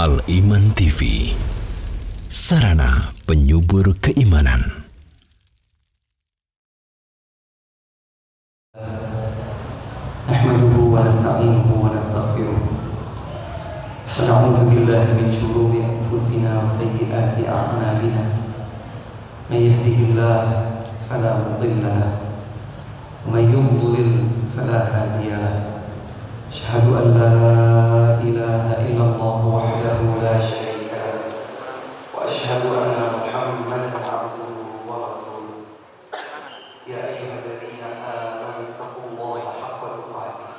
Al-Iman TV, sarana penyubur keimanan. Nahmaduhu wa nasta'inuhu wa nastaghfiruh. Wa na'udzu billahi min shururi anfusina wa sayyiati a'malina. May yahdihillahu fala mudilla lahu wa may yudlil fala hadiya lahu. Asyhadu an la ilaha illallah wahdahu la syarika lahu wa asyhadu anna Muhammadan 'abduhu wa rasuluh. Ya ayyuhalladzina amanu taqullaha haqqa tuqatih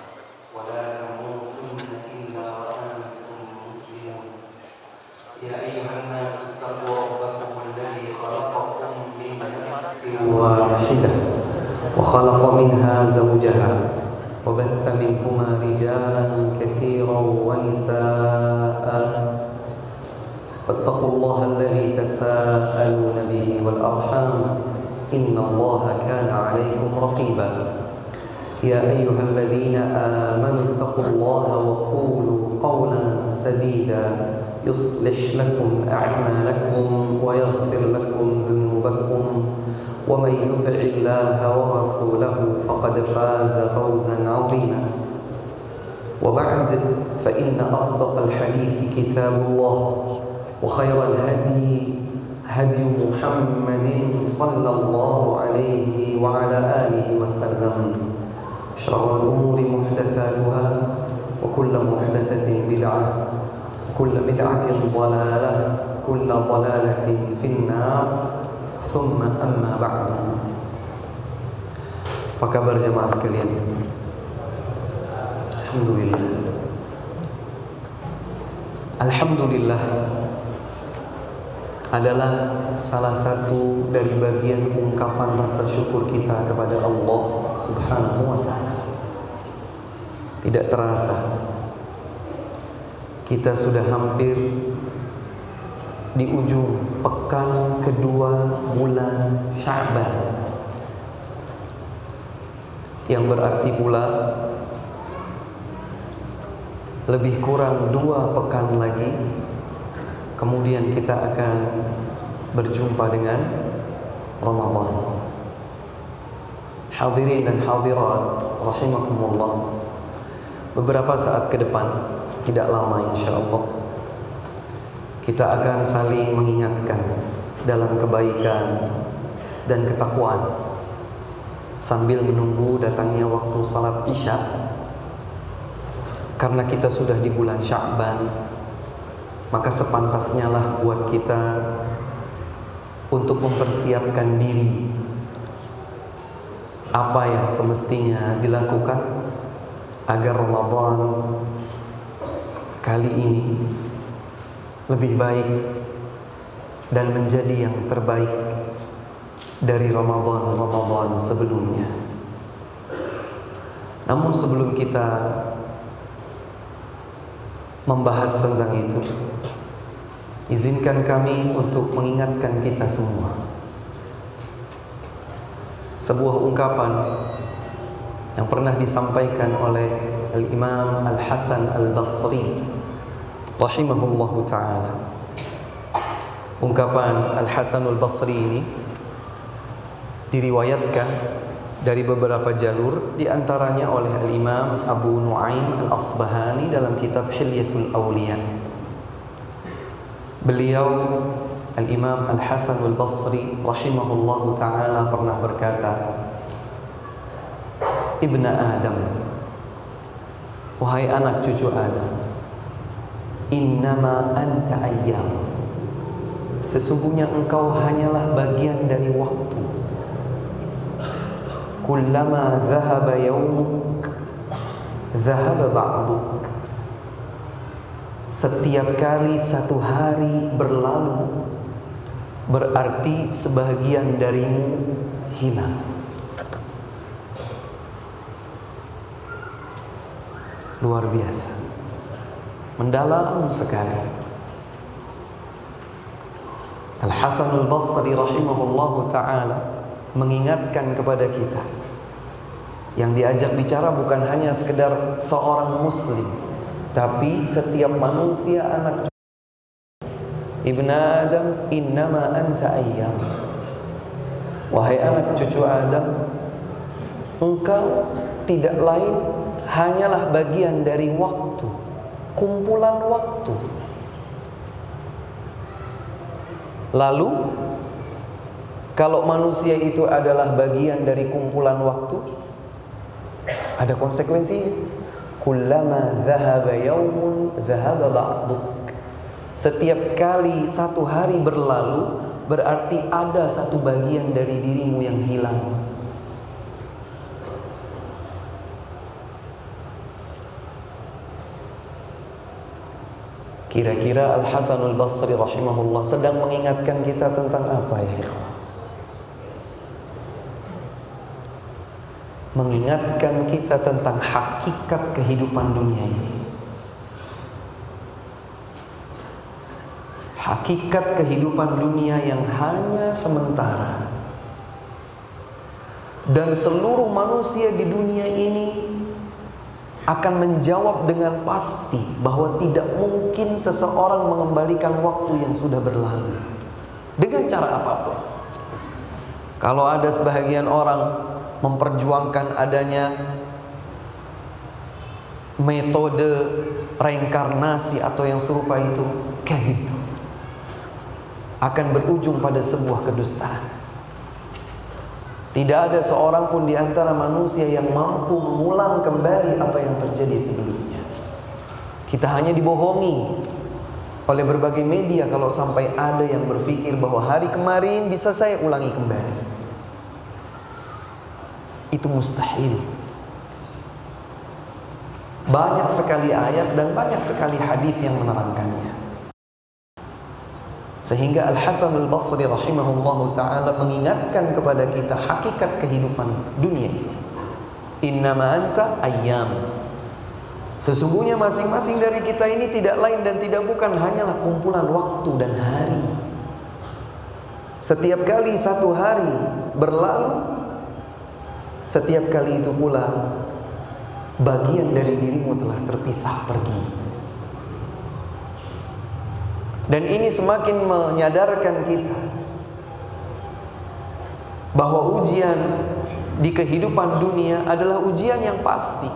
wa la tamutunna illa wa antum muslimun. Ya ayyuhan nasu ittaqu rabbakum alladzi khalaqakum min nafsin wahidah wa khalaqa minha zawjaha وبث منهما رجالا كثيرا ونساء واتقوا الله الذي تساءلون به والأرحام إن الله كان عليكم رقيبا يا أيها الذين آمنوا اتقوا الله وقولوا قولا سديدا يصلح لكم أعمالكم ويغفر لكم ذنوبكم ومن يطع الله ورسوله فقد فاز فوزا عظيما وبعد فإن أصدق الحديث كتاب الله وخير الهدي هدي محمد صلى الله عليه وعلى آله وسلم شر الأمور محدثاتها وكل محدثة بدعة وكل بدعة ضلالة كل ضلالة في النار. Thumma amma ba'du. Apa kabar jemaah sekalian? Alhamdulillah. Alhamdulillah adalah salah satu dari bagian ungkapan rasa syukur kita kepada Allah Subhanahu wa ta'ala. Tidak terasa kita sudah hampir di ujung pekan kedua bulan Sya'ban, yang berarti pula lebih kurang 2 pekan lagi kemudian kita akan berjumpa dengan Ramadan. Hadirin dan hadirat rahimakumullah, beberapa saat ke depan, tidak lama insyaallah, kita akan saling mengingatkan dalam kebaikan dan ketakwaan sambil menunggu datangnya waktu salat Isya. Karena kita sudah di bulan Sya'ban, maka sepantasnya lah buat kita untuk mempersiapkan diri apa yang semestinya dilakukan agar Ramadan kali ini lebih baik dan menjadi yang terbaik dari Ramadan sebelumnya. Namun sebelum kita membahas tentang itu, izinkan kami untuk mengingatkan kita semua sebuah ungkapan yang pernah disampaikan oleh Al-Imam Al-Hasan Al-Basri rahimahullahu ta'ala. Ungkapan Al-Hasan Al-Basri ini diriwayatkan dari beberapa jalur, di antaranya oleh Al-Imam Abu Nu'aim Al-Asbahani dalam kitab Hilyatul Awliya. Beliau Al-Imam Al-Hasan Al-Basri rahimahullahu ta'ala pernah berkata, Ibna Adam, wahai anak cucu Adam, innama anta ayyam, sesungguhnya engkau hanyalah bagian dari waktu. Kullama dhahaba yawmuk dhahaba ba'duk, setiap kali satu hari berlalu berarti sebagian darimu hilang. Luar biasa, mendalam sekali. Al-Hasan Al-Basri rahimahullahu ta'ala mengingatkan kepada kita, yang diajak bicara bukan hanya sekedar seorang muslim, tapi setiap manusia anak Ibn Adam, innama anta ayyam. Wahai anak cucu Adam, engkau tidak lain hanyalah bagian dari waktu, kumpulan waktu. Lalu kalau manusia itu adalah bagian dari kumpulan waktu, ada konsekuensinya. Kullama dhahaba yaumun dhahaba ba'duk. Setiap kali satu hari berlalu, berarti ada satu bagian dari dirimu yang hilang. Kira-kira Al-Hasan Al-Basri rahimahullah sedang mengingatkan kita tentang apa ya ikhwan? Mengingatkan kita tentang hakikat kehidupan dunia ini. Hakikat kehidupan dunia yang hanya sementara. Dan seluruh manusia di dunia ini akan menjawab dengan pasti bahwa tidak mungkin seseorang mengembalikan waktu yang sudah berlalu dengan cara apapun. Kalau ada sebahagian orang memperjuangkan adanya metode reinkarnasi atau yang serupa itu, kadzib, akan berujung pada sebuah kedustaan. Tidak ada seorang pun di antara manusia yang mampu mengulang kembali apa yang terjadi sebelumnya. Kita hanya dibohongi oleh berbagai media kalau sampai ada yang berpikir bahwa hari kemarin bisa saya ulangi kembali. Itu mustahil. Banyak sekali ayat dan banyak sekali hadis yang menerangkannya. Sehingga Al-Hasan Al-Basri rahimahullahu ta'ala mengingatkan kepada kita hakikat kehidupan dunia ini. Innama anta ayyam. Sesungguhnya masing-masing dari kita ini tidak lain dan tidak bukan hanyalah kumpulan waktu dan hari. Setiap kali satu hari berlalu, setiap kali itu pula bagian dari dirimu telah terpisah pergi. Dan ini semakin menyadarkan kita bahwa ujian di kehidupan dunia adalah ujian yang pasti.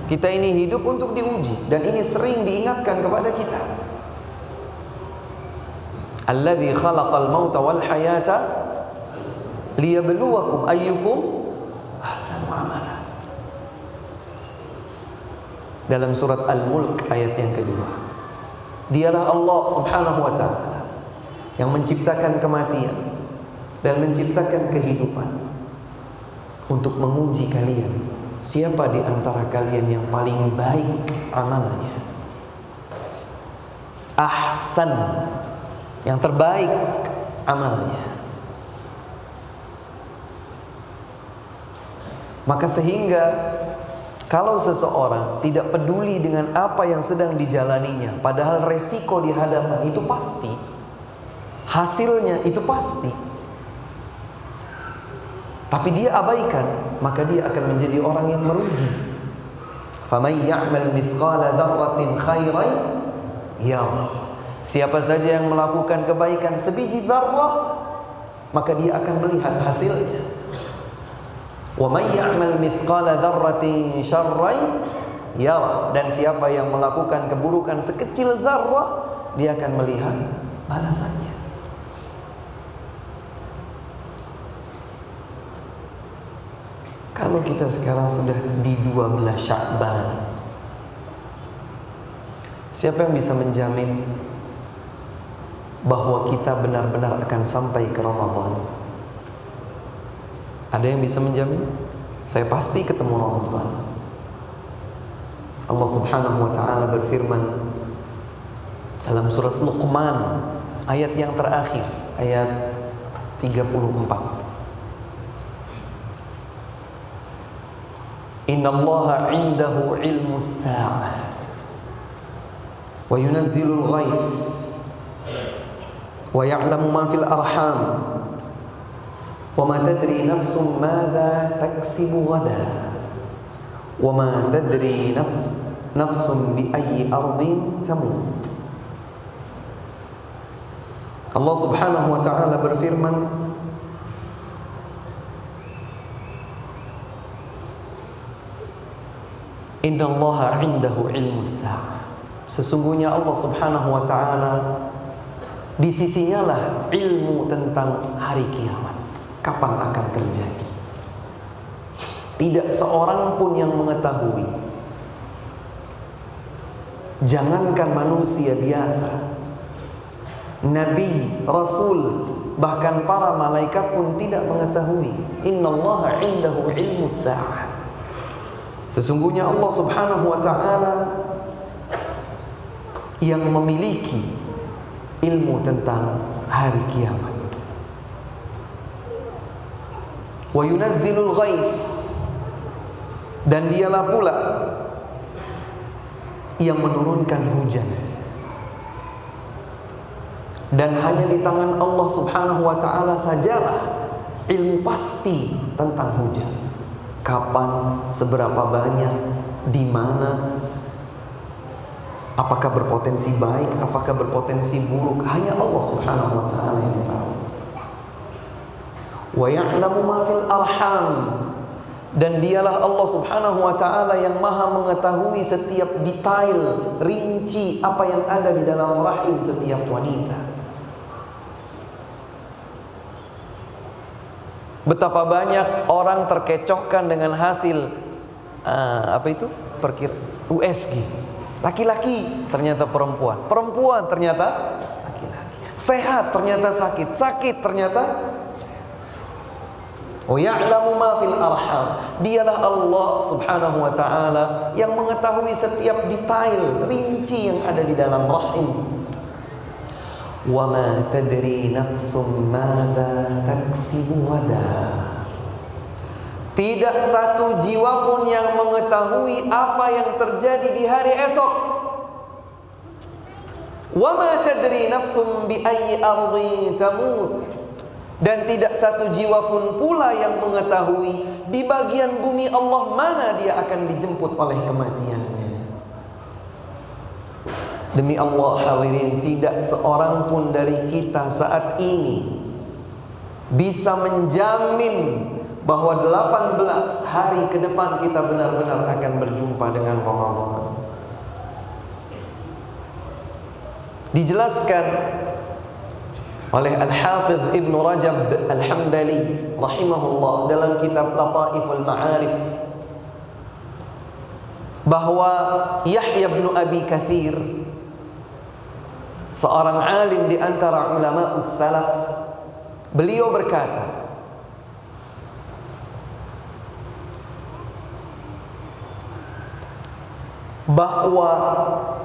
Kita ini hidup untuk diuji, dan ini sering diingatkan kepada kita. Alladzi khalaqal mauta wal hayata liyabluwakum ayyukum ahsanu amala. Dalam surat Al-Mulk ayat yang kedua. Dialah Allah subhanahu wa ta'ala yang menciptakan kematian dan menciptakan kehidupan untuk menguji kalian. Siapa di antara kalian yang paling baik amalnya? Ahsan, yang terbaik amalnya. Maka sehingga kalau seseorang tidak peduli dengan apa yang sedang dijalaninya, padahal resiko di hadapan itu pasti, hasilnya itu pasti, tapi dia abaikan, maka dia akan menjadi orang yang merugi. Faman ya'mal mithqala dzarratin khairan yarah. Siapa saja yang melakukan kebaikan sebiji zarrah, maka dia akan melihat hasilnya. Wa may ya'mal mithqala dzarratin syarran yarah. Dan siapa yang melakukan keburukan sekecil zarrah, dia akan melihat balasannya. Kalau kita sekarang sudah di 12 Sya'ban, siapa yang bisa menjamin bahwa kita benar-benar akan sampai ke Ramadan? Ada yang bisa menjamin? Saya pasti ketemu Ramadan. Allah subhanahu wa ta'ala berfirman dalam surat Luqman ayat yang terakhir, ayat 34. Innallaha 'indahu 'ilmus sa'ah wa yunazzilul ghaits wa ya'lamu ma fil arham wa ma tadri nafsun madza taksibu ghadan wa ma tadri nafsun bi ayyi ardin tamut. Allah Subhanahu wa taala berfirman, Innallaha 'indahu 'ilmus sa'ah. Sesungguhnya Allah Subhanahu wa taala di sisinya lah ilmu tentang hari kiamat, kapan akan terjadi. Tidak seorang pun yang mengetahui. Jangankan manusia biasa, Nabi, Rasul, bahkan para malaikat pun tidak mengetahui. Innallaha 'indahu 'ilmus sa'ah. Sesungguhnya Allah Subhanahu wa taala yang memiliki ilmu tentang hari kiamat. Wa yunazzilul ghaith, dan dialah pula yang menurunkan hujan. Dan hanya di tangan Allah Subhanahu wa taala sajalah ilmu pasti tentang hujan. Kapan, seberapa banyak, di mana, apakah berpotensi baik, apakah berpotensi buruk, hanya Allah Subhanahu wa taala yang tahu. Wa ya'lamu ma fil arham, dan dialah Allah Subhanahu wa taala yang maha mengetahui setiap detail, rinci apa yang ada di dalam rahim setiap wanita. Betapa banyak orang terkecohkan dengan hasil USG. Laki-laki ternyata perempuan, perempuan ternyata laki-laki. Sehat ternyata sakit, sakit ternyata sehat. Wa ya'lamu ma fil arham. Dialah Allah Subhanahu wa taala yang mengetahui setiap detail, rinci yang ada di dalam rahim. Wa ma tadri nafsum madza taksibu ghadan. Tidak satu jiwa pun yang mengetahui apa yang terjadi di hari esok. Wa ma tadri nafsum bi ayyi ardhin tamut. Dan tidak satu jiwa pun pula yang mengetahui di bagian bumi Allah mana dia akan dijemput oleh kematiannya. Demi Allah hadirin, tidak seorang pun dari kita saat ini bisa menjamin bahwa 18 hari ke depan kita benar-benar akan berjumpa dengan Ramadan. Dijelaskan oleh Al-Hafidh Ibn Rajab Al-Hambali rahimahullah dalam kitab Lataiful Ma'arif bahwa Yahya bin Abi Katsir, seorang alim di antara ulama salaf, beliau berkata, bahwa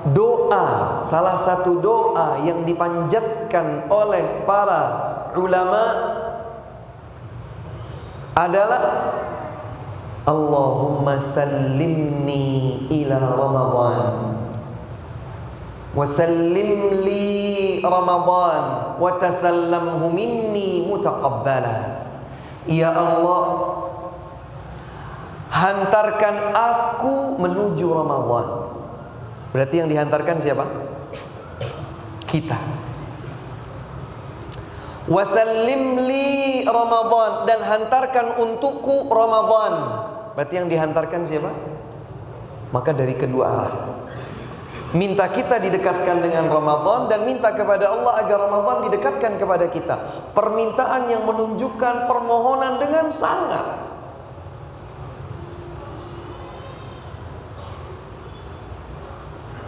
doa, salah satu doa yang dipanjatkan oleh para ulama adalah Allahumma sallimni ila Ramadan wa sallim li Ramadan wa tasallamhu minni mutaqabbala. Ya Allah, hantarkan aku menuju Ramadan. Berarti yang dihantarkan siapa? Kita. Wasallim li Ramadan, dan hantarkan untukku Ramadan. Berarti yang dihantarkan siapa? Maka dari kedua arah. Minta kita didekatkan dengan Ramadan, dan minta kepada Allah agar Ramadan didekatkan kepada kita. Permintaan yang menunjukkan permohonan dengan sangat.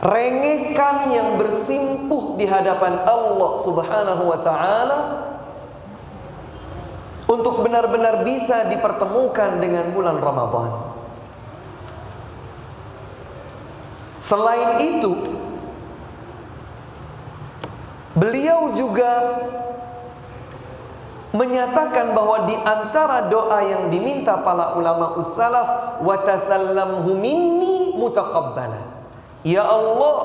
Rengekkan yang bersimpuh di hadapan Allah Subhanahu wa taala untuk benar-benar bisa dipertemukan dengan bulan Ramadan. Selain itu, beliau juga menyatakan bahwa di antara doa yang diminta para ulama ussalaf, wa tasallamhu minni mutaqabbala. Ya Allah,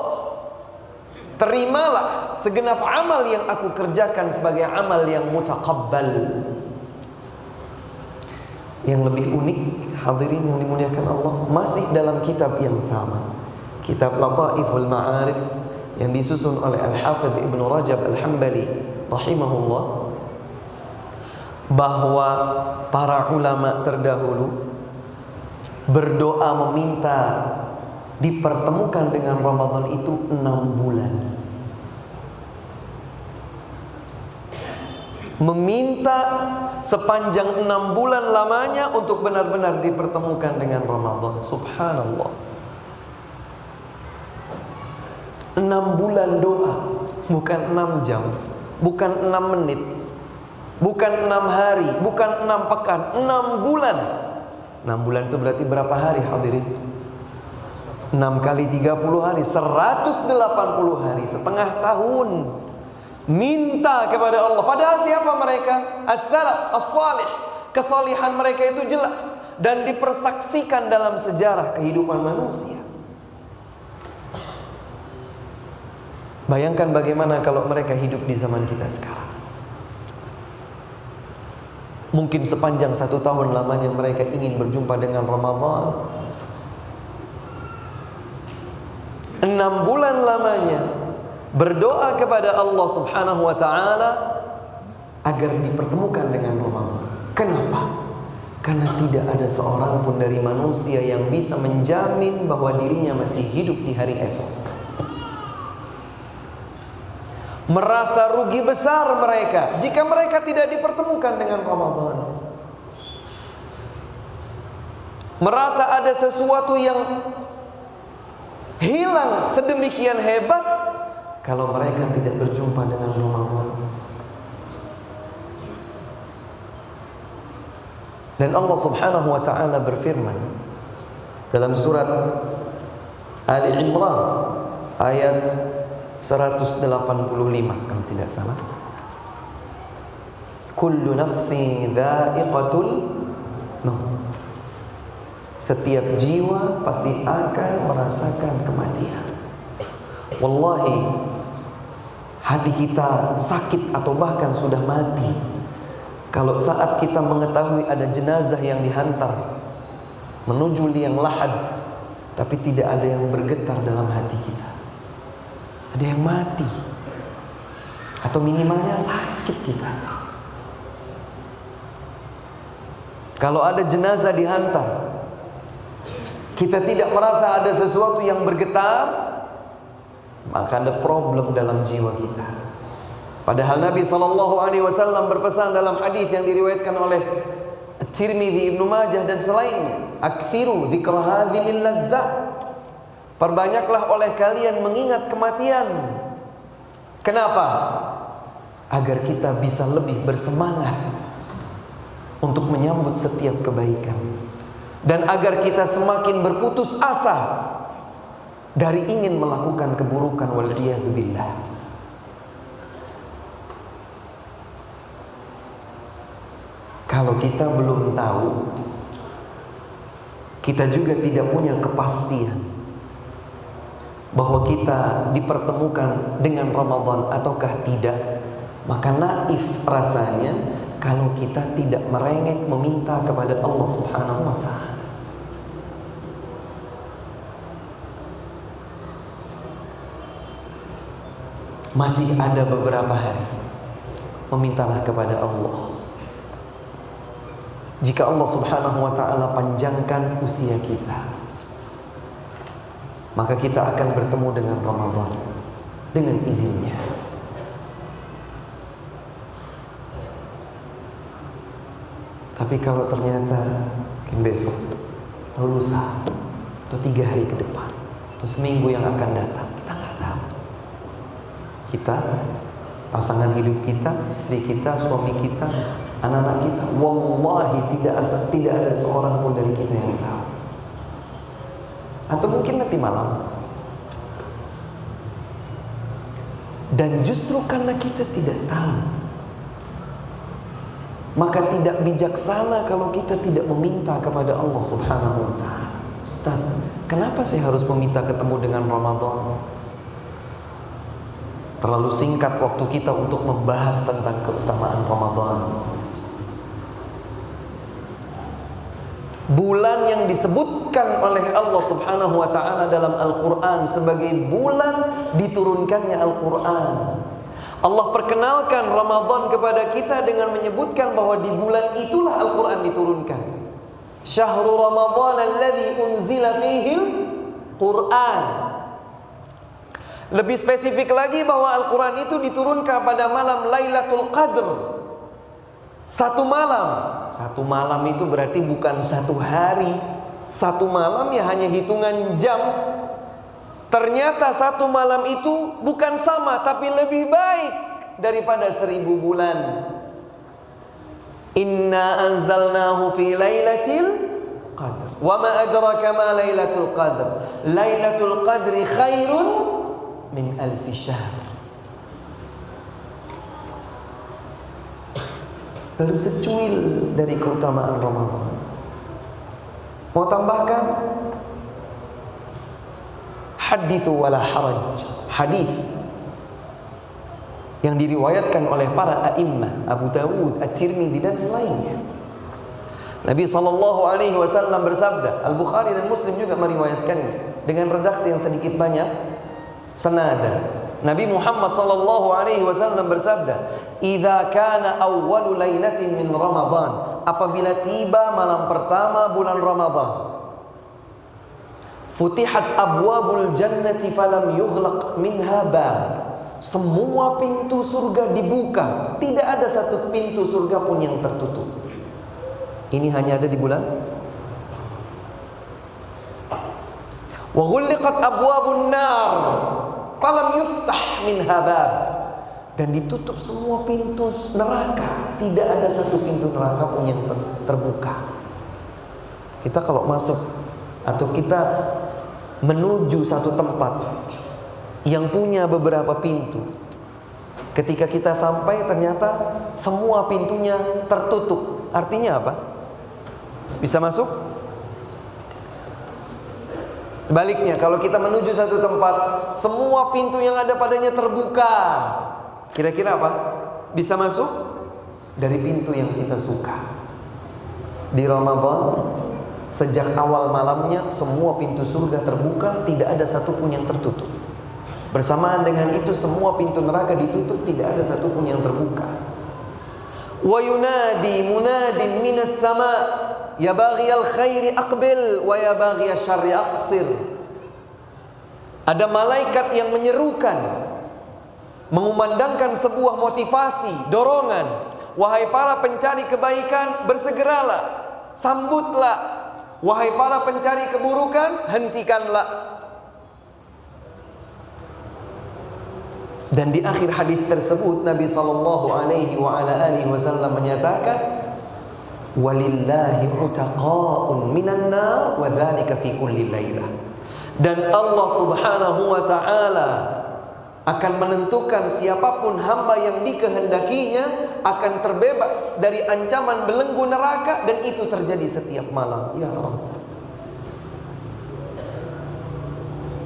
terimalah segenap amal yang aku kerjakan sebagai amal yang mutaqabbal. Yang lebih unik, hadirin yang dimuliakan Allah, masih dalam kitab yang sama, kitab Lataiful Ma'arif yang disusun oleh Al-Hafidh Ibn Rajab Al-Hambali rahimahullah bahwa para ulama terdahulu berdoa meminta dipertemukan dengan Ramadan itu 6 bulan. Meminta sepanjang 6 bulan lamanya untuk benar-benar dipertemukan dengan Ramadan. Subhanallah. 6 bulan doa, bukan 6 jam, bukan 6 menit, bukan 6 hari, bukan 6 pekan, 6 bulan. 6 bulan itu berarti berapa hari hadirin? 6 kali 30 hari, 180 hari, setengah tahun. Minta kepada Allah. Padahal siapa mereka? As-salaf, as-salih. Kesalihan mereka itu jelas dan dipersaksikan dalam sejarah kehidupan manusia. Bayangkan bagaimana kalau mereka hidup di zaman kita sekarang. Mungkin sepanjang 1 tahun lamanya mereka ingin berjumpa dengan Ramadan. 6 bulan lamanya berdoa kepada Allah Subhanahu wa ta'ala agar dipertemukan dengan Ramadan. Kenapa? Karena tidak ada seorang pun dari manusia yang bisa menjamin bahwa dirinya masih hidup di hari esok. Merasa rugi besar mereka jika mereka tidak dipertemukan dengan Ramadan. Merasa ada sesuatu yang hilang sedemikian hebat kalau mereka tidak berjumpa dengan Ramadan. Dan Allah Subhanahu wa ta'ala berfirman dalam surat Ali Imran ayat 185 kalau tidak salah. Kullu nafsin dha'iqatul maut. Setiap jiwa pasti akan merasakan kematian. Wallahi, hati kita sakit atau bahkan sudah mati kalau saat kita mengetahui ada jenazah yang dihantar menuju liang lahat, tapi tidak ada yang bergetar dalam hati kita. Ada yang mati, atau minimalnya sakit kita. Kalau ada jenazah dihantar, kita tidak merasa ada sesuatu yang bergetar, maka ada problem dalam jiwa kita. Padahal Nabi SAW berpesan dalam hadis yang diriwayatkan oleh Tirmidzi, Ibnu Majah dan selainnya, "Aktsiru dzikra hadzimil ladzat." Perbanyaklah oleh kalian mengingat kematian. Kenapa? Agar kita bisa lebih bersemangat untuk menyambut setiap kebaikan, dan agar kita semakin berputus asa dari ingin melakukan keburukan, wal'iyadzubillah. Kalau kita belum tahu, kita juga tidak punya kepastian bahwa kita dipertemukan dengan Ramadan ataukah tidak, maka naif rasanya kalau kita tidak merengek meminta kepada Allah Subhanahu wa ta'ala. Masih ada beberapa hari, memintalah kepada Allah. Jika Allah Subhanahu wa ta'ala panjangkan usia kita, maka kita akan bertemu dengan Ramadan dengan izinnya. Tapi kalau ternyata mungkin besok atau lusa atau 3 hari ke depan atau seminggu yang akan datang, kita nggak tahu. Kita, pasangan hidup kita, istri kita, suami kita, anak-anak kita, wallahi tidak ada seorang pun dari kita yang tahu. Atau mungkin nanti malam. Dan justru karena kita tidak tahu, maka tidak bijaksana kalau kita tidak meminta kepada Allah Subhanahu wa ta'ala. Ustaz, kenapa saya harus meminta ketemu dengan Ramadan? Terlalu singkat waktu kita untuk membahas tentang keutamaan Ramadan. Bulan yang disebutkan oleh Allah Subhanahu wa ta'ala dalam Al-Quran sebagai bulan diturunkannya Al-Quran. Allah perkenalkan Ramadan kepada kita dengan menyebutkan bahwa di bulan itulah Al-Quran diturunkan. Syahrul Ramadan alladzi unzila fihil Quran. Lebih spesifik lagi bahwa Al-Quran itu diturunkan pada malam Lailatul Qadr. Satu malam. Satu malam itu berarti bukan satu hari. Satu malam ya hanya hitungan jam. Ternyata satu malam itu bukan sama, tapi lebih baik daripada 1000 bulan. Inna anzalnahu fi lailatul qadr. Wa ma adraka ma lailatul qadr. Lailatul qadri khairun min alfi syahr. Baru secuil dari keutamaan Ramadan. Mau tambahkan? Hadithu wala haraj. Hadis yang diriwayatkan oleh para a'immah, Abu Dawud, At-Tirmidzi dan selainnya. Nabi SAW bersabda, Al-Bukhari dan Muslim juga meriwayatkannya dengan redaksi yang sedikit banyak senada. Nabi Muhammad SAW bersabda, "Idza kana awwalu lailatin min Ramadan," apabila tiba malam pertama bulan Ramadan, "Futihat abwabul jannati falam yughlaq minha bab." Semua pintu surga dibuka, tidak ada satu pintu surga pun yang tertutup. Ini hanya ada di bulan. Wa ghulliqat abwabun nar falam yuftah minha bab. Dan ditutup semua pintu neraka, tidak ada satu pintu neraka pun yang terbuka. Kita kalau masuk atau kita menuju satu tempat yang punya beberapa pintu, ketika kita sampai ternyata semua pintunya tertutup. Artinya apa? Bisa masuk? Sebaliknya, kalau kita menuju satu tempat, semua pintu yang ada padanya terbuka, kira-kira apa? Bisa masuk? Dari pintu yang kita suka. Di Ramadan, sejak awal malamnya, semua pintu surga terbuka, tidak ada satupun yang tertutup. Bersamaan dengan itu, semua pintu neraka ditutup, tidak ada satupun yang terbuka. Wa yunadi munadin minas sama, ya baghiyal khairi aqbil wa ya baghiyal syarri aqsir. Ada malaikat yang menyerukan, mengumandangkan sebuah motivasi, dorongan. Wahai para pencari kebaikan, bersegeralah, sambutlah. Wahai para pencari keburukan, hentikanlah. Dan di akhir hadis tersebut Nabi SAW menyatakan, walillahi utaqa'un minan nar wa dzalika fi kulli lailah. Dan Allah Subhanahu wa taala akan menentukan siapapun hamba yang dikehendakinya akan terbebas dari ancaman belenggu neraka, dan itu terjadi setiap malam. Ya Rabb.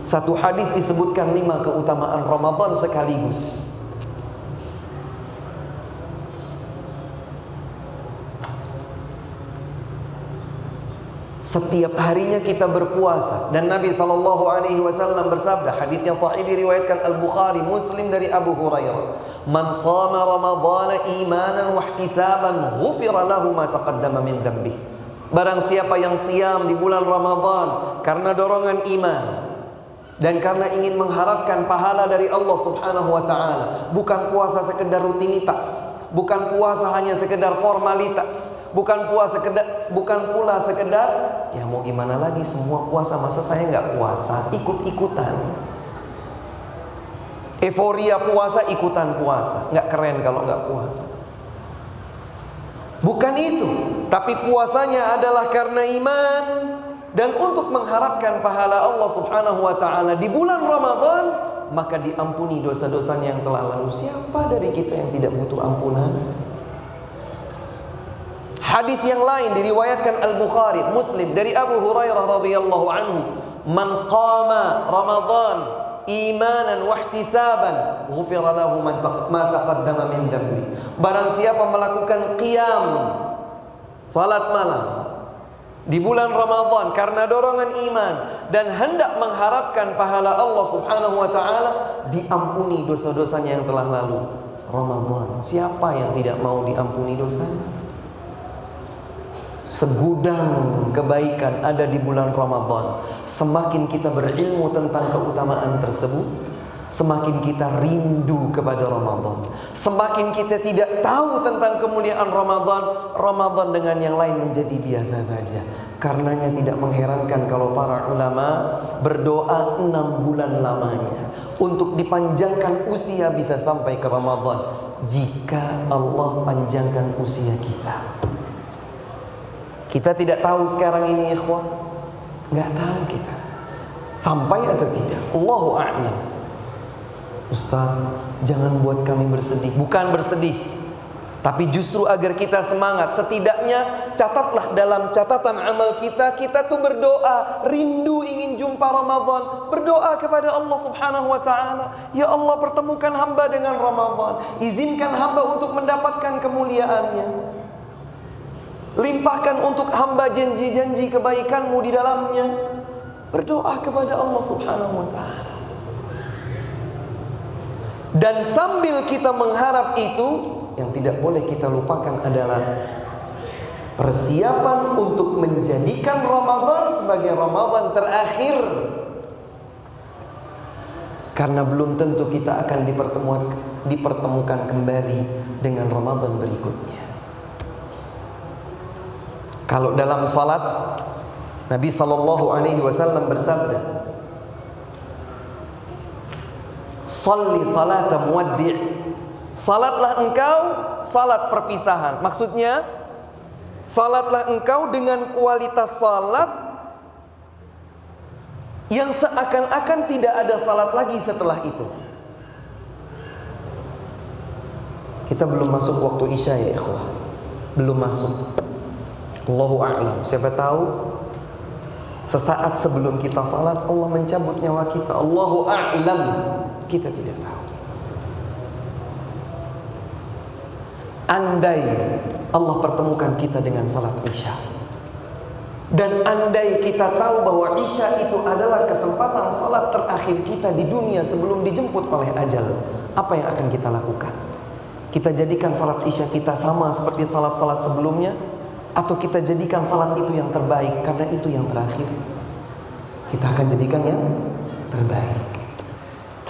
Satu hadis disebutkan 5 keutamaan Ramadan sekaligus. Setiap harinya kita berpuasa, dan Nabi SAW bersabda, hadis yang sahih diriwayatkan Al-Bukhari, Muslim dari Abu Hurairah, "Man shama Ramadhana imanan wa ihtisaban, ghufira lahu ma taqaddama min dhanbih." Barang siapa yang siam di bulan Ramadan karena dorongan iman dan karena ingin mengharapkan pahala dari Allah Subhanahu wa taala, bukan puasa sekedar rutinitas, bukan puasa hanya sekedar formalitas, bukan pula sekedar ya mau gimana lagi, semua puasa, masa saya nggak puasa, ikut-ikutan. Euforia puasa, ikutan puasa, nggak keren kalau nggak puasa. Bukan itu, tapi puasanya adalah karena iman dan untuk mengharapkan pahala Allah Subhanahu wa taala di bulan Ramadan, maka diampuni dosa-dosanya yang telah lalu. Siapa dari kita yang tidak butuh ampunan? Hadis yang lain diriwayatkan Al-Bukhari, Muslim dari Abu Hurairah radhiyallahu anhu, "Man qama Ramadan imanan wa ihtisaban, ghufira lahu ma taqaddama min dhanbi." Barang siapa melakukan qiyam, salat malam di bulan Ramadan karena dorongan iman dan hendak mengharapkan pahala Allah Subhanahu wa taala, diampuni dosa-dosanya yang telah lalu. Ramadan, siapa yang tidak mau diampuni dosanya? Segudang kebaikan ada di bulan Ramadan. Semakin kita berilmu tentang keutamaan tersebut, semakin kita rindu kepada Ramadan. Semakin kita tidak tahu tentang kemuliaan Ramadan, Ramadan dengan yang lain menjadi biasa saja. Karenanya tidak mengherankan kalau para ulama berdoa 6 bulan lamanya untuk dipanjangkan usia bisa sampai ke Ramadan. Jika Allah panjangkan usia kita. Kita tidak tahu sekarang ini, ikhwah. Nggak tahu kita sampai atau tidak. Allahu a'lam. Ustaz, jangan buat kami bersedih. Bukan bersedih, tapi justru agar kita semangat. Setidaknya catatlah dalam catatan amal kita, kita tuh berdoa, rindu ingin jumpa Ramadan. Berdoa kepada Allah Subhanahu wa ta'ala, ya Allah, pertemukan hamba dengan Ramadan. Izinkan hamba untuk mendapatkan kemuliaannya. Limpahkan untuk hamba janji-janji kebaikanmu di dalamnya. Berdoa kepada Allah Subhanahu wa ta'ala. Dan sambil kita mengharap itu, yang tidak boleh kita lupakan adalah persiapan untuk menjadikan Ramadan sebagai Ramadan terakhir. Karena belum tentu kita akan dipertemukan kembali dengan Ramadan berikutnya. Kalau dalam salat, Nabi SAW bersabda, "Shalli salata muwaddi'." Salatlah engkau salat perpisahan. Maksudnya, salatlah engkau dengan kualitas salat yang seakan-akan tidak ada salat lagi setelah itu. Kita belum masuk waktu Isya ya ikhwah. Belum masuk. Allahu a'lam. Siapa tahu sesaat sebelum kita salat Allah mencabut nyawa kita. Allahu a'lam. Kita tidak tahu. Andai Allah pertemukan kita dengan salat Isya, dan andai kita tahu bahwa Isya itu adalah kesempatan salat terakhir kita di dunia sebelum dijemput oleh ajal, apa yang akan kita lakukan? Kita jadikan salat Isya kita sama seperti salat-salat sebelumnya, atau kita jadikan salat itu yang terbaik karena itu yang terakhir? Kita akan jadikan yang terbaik.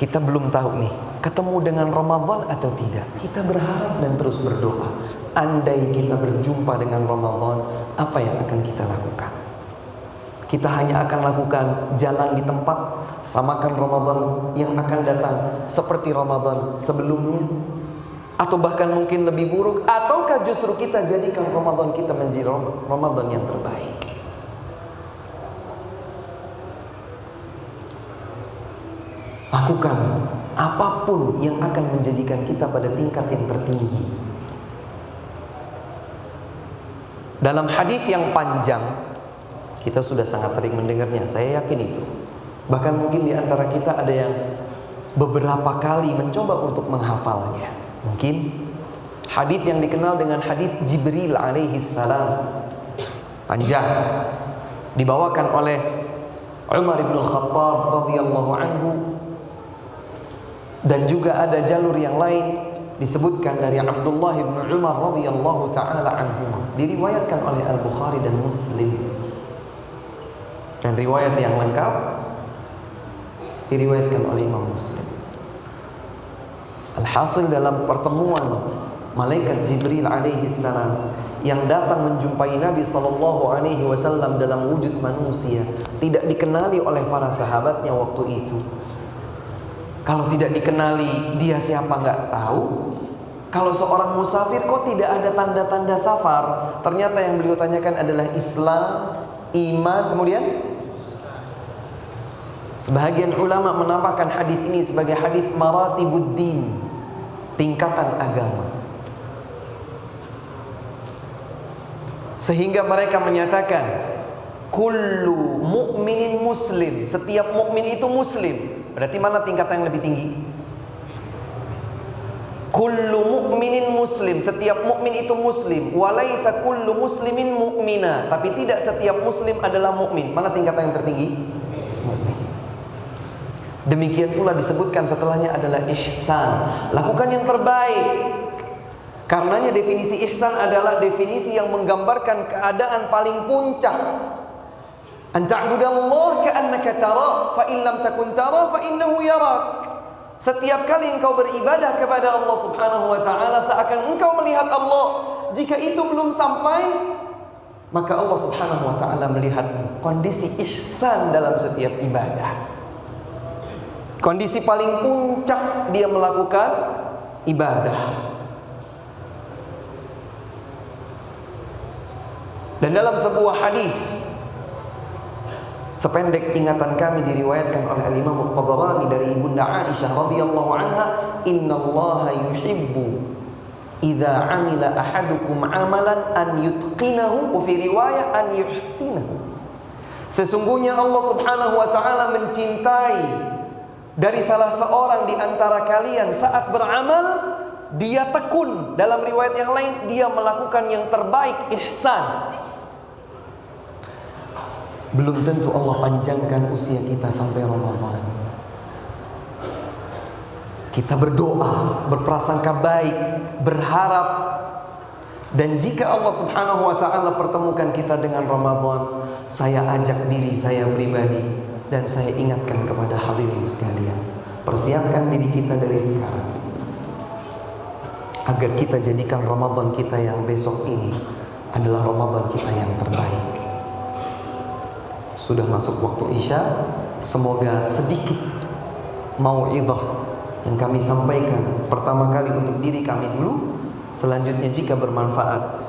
Kita belum tahu nih, ketemu dengan Ramadan atau tidak. Kita berharap dan terus berdoa. Andai kita berjumpa dengan Ramadan, apa yang akan kita lakukan? Kita hanya akan lakukan jalan di tempat, samakan Ramadan yang akan datang seperti Ramadan sebelumnya, atau bahkan mungkin lebih buruk, ataukah justru kita jadikan Ramadan kita menjadi Ramadan yang terbaik? Lakukan apapun yang akan menjadikan kita pada tingkat yang tertinggi. Dalam hadis yang panjang, kita sudah sangat sering mendengarnya, saya yakin itu. Bahkan mungkin di antara kita ada yang beberapa kali mencoba untuk menghafalnya. Mungkin hadis yang dikenal dengan hadis Jibril alaihi salam, panjang, dibawakan oleh Umar bin Khattab radhiyallahu anhu, dan juga ada jalur yang lain disebutkan dari Abdullah bin Umar radhiyallahu taala anhuma, diriwayatkan oleh Al-Bukhari dan Muslim. Dan riwayat yang lengkap diriwayatkan oleh Imam Muslim. Alhasil dalam pertemuan malaikat Jibril alaihi salam yang datang menjumpai Nabi sallallahu alaihi wasallam dalam wujud manusia, tidak dikenali oleh para sahabatnya waktu itu. Kalau tidak dikenali, dia siapa nggak tahu. Kalau seorang musafir kok tidak ada tanda-tanda safar, ternyata yang beliau tanyakan adalah Islam, iman, kemudian sebahagian ulama menamakan hadis ini sebagai hadis maratibuddin, tingkatan agama. Sehingga mereka menyatakan kullu mu'minin muslim, setiap mukmin itu muslim. Berarti mana tingkatan yang lebih tinggi? Kullu mu'minin muslim, setiap mukmin itu muslim. Walaisa kullu muslimin mu'mina, tapi tidak setiap muslim adalah mukmin. Mana tingkatan yang tertinggi? Demikian pula disebutkan setelahnya adalah ihsan. Lakukan yang terbaik. Karenanya definisi ihsan adalah definisi yang menggambarkan keadaan paling puncak. An ta'budallaha ka'annaka tara, fa in lam takun tara fa innahu yarak. Setiap kali engkau beribadah kepada Allah Subhanahu wa taala seakan engkau melihat Allah. Jika itu belum sampai, maka Allah Subhanahu wa taala melihatmu. Kondisi ihsan dalam setiap ibadah. Kondisi paling puncak dia melakukan ibadah. Dan dalam sebuah hadis, sependek ingatan kami, diriwayatkan oleh Imam At-Tabarani dari Ibunda Aisyah radhiyallahu anha, "Innallaha yuhibbu idza 'amila ahadukum 'amalan an yutqinahu," fi riwayah an yuhsinahu. Sesungguhnya Allah Subhanahu wa taala mencintai dari salah seorang di antara kalian saat beramal, dia tekun. Dalam riwayat yang lain, dia melakukan yang terbaik, ihsan. Belum tentu Allah panjangkan usia kita sampai Ramadan. Kita berdoa, berprasangka baik, berharap. Dan jika Allah Subhanahu wa ta'ala pertemukan kita dengan Ramadan, saya ajak diri saya pribadi dan saya ingatkan kepada hadirin sekalian, persiapkan diri kita dari sekarang agar kita jadikan Ramadan kita yang besok ini adalah Ramadan kita yang terbaik. Sudah masuk waktu Isya, semoga sedikit mau'idhah yang kami sampaikan pertama kali untuk diri kami dulu, selanjutnya jika bermanfaat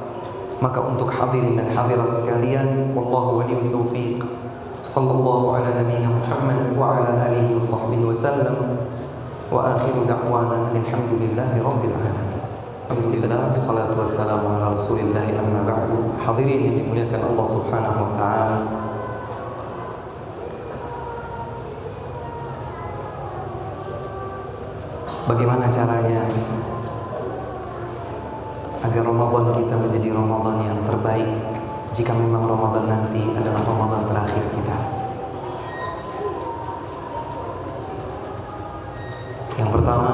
maka untuk hadirin dan hadirat sekalian. Wallahu waliyut taufiq. Sallallahu ala nabiyyina Muhammad wa ala alihi wa sahbihi wa sallam. Wa akhiru da'wana alhamdulillahi rabbil alamin. Alhamdulillah, salatu wassalamu ala rasulillah, amma ba'du. Hadirin yang dimuliakan Allah Subhanahu wa ta'ala, bagaimana caranya agar Ramadan kita menjadi Ramadan yang terbaik, jika memang Ramadan nanti adalah Ramadan terakhir kita? Yang pertama,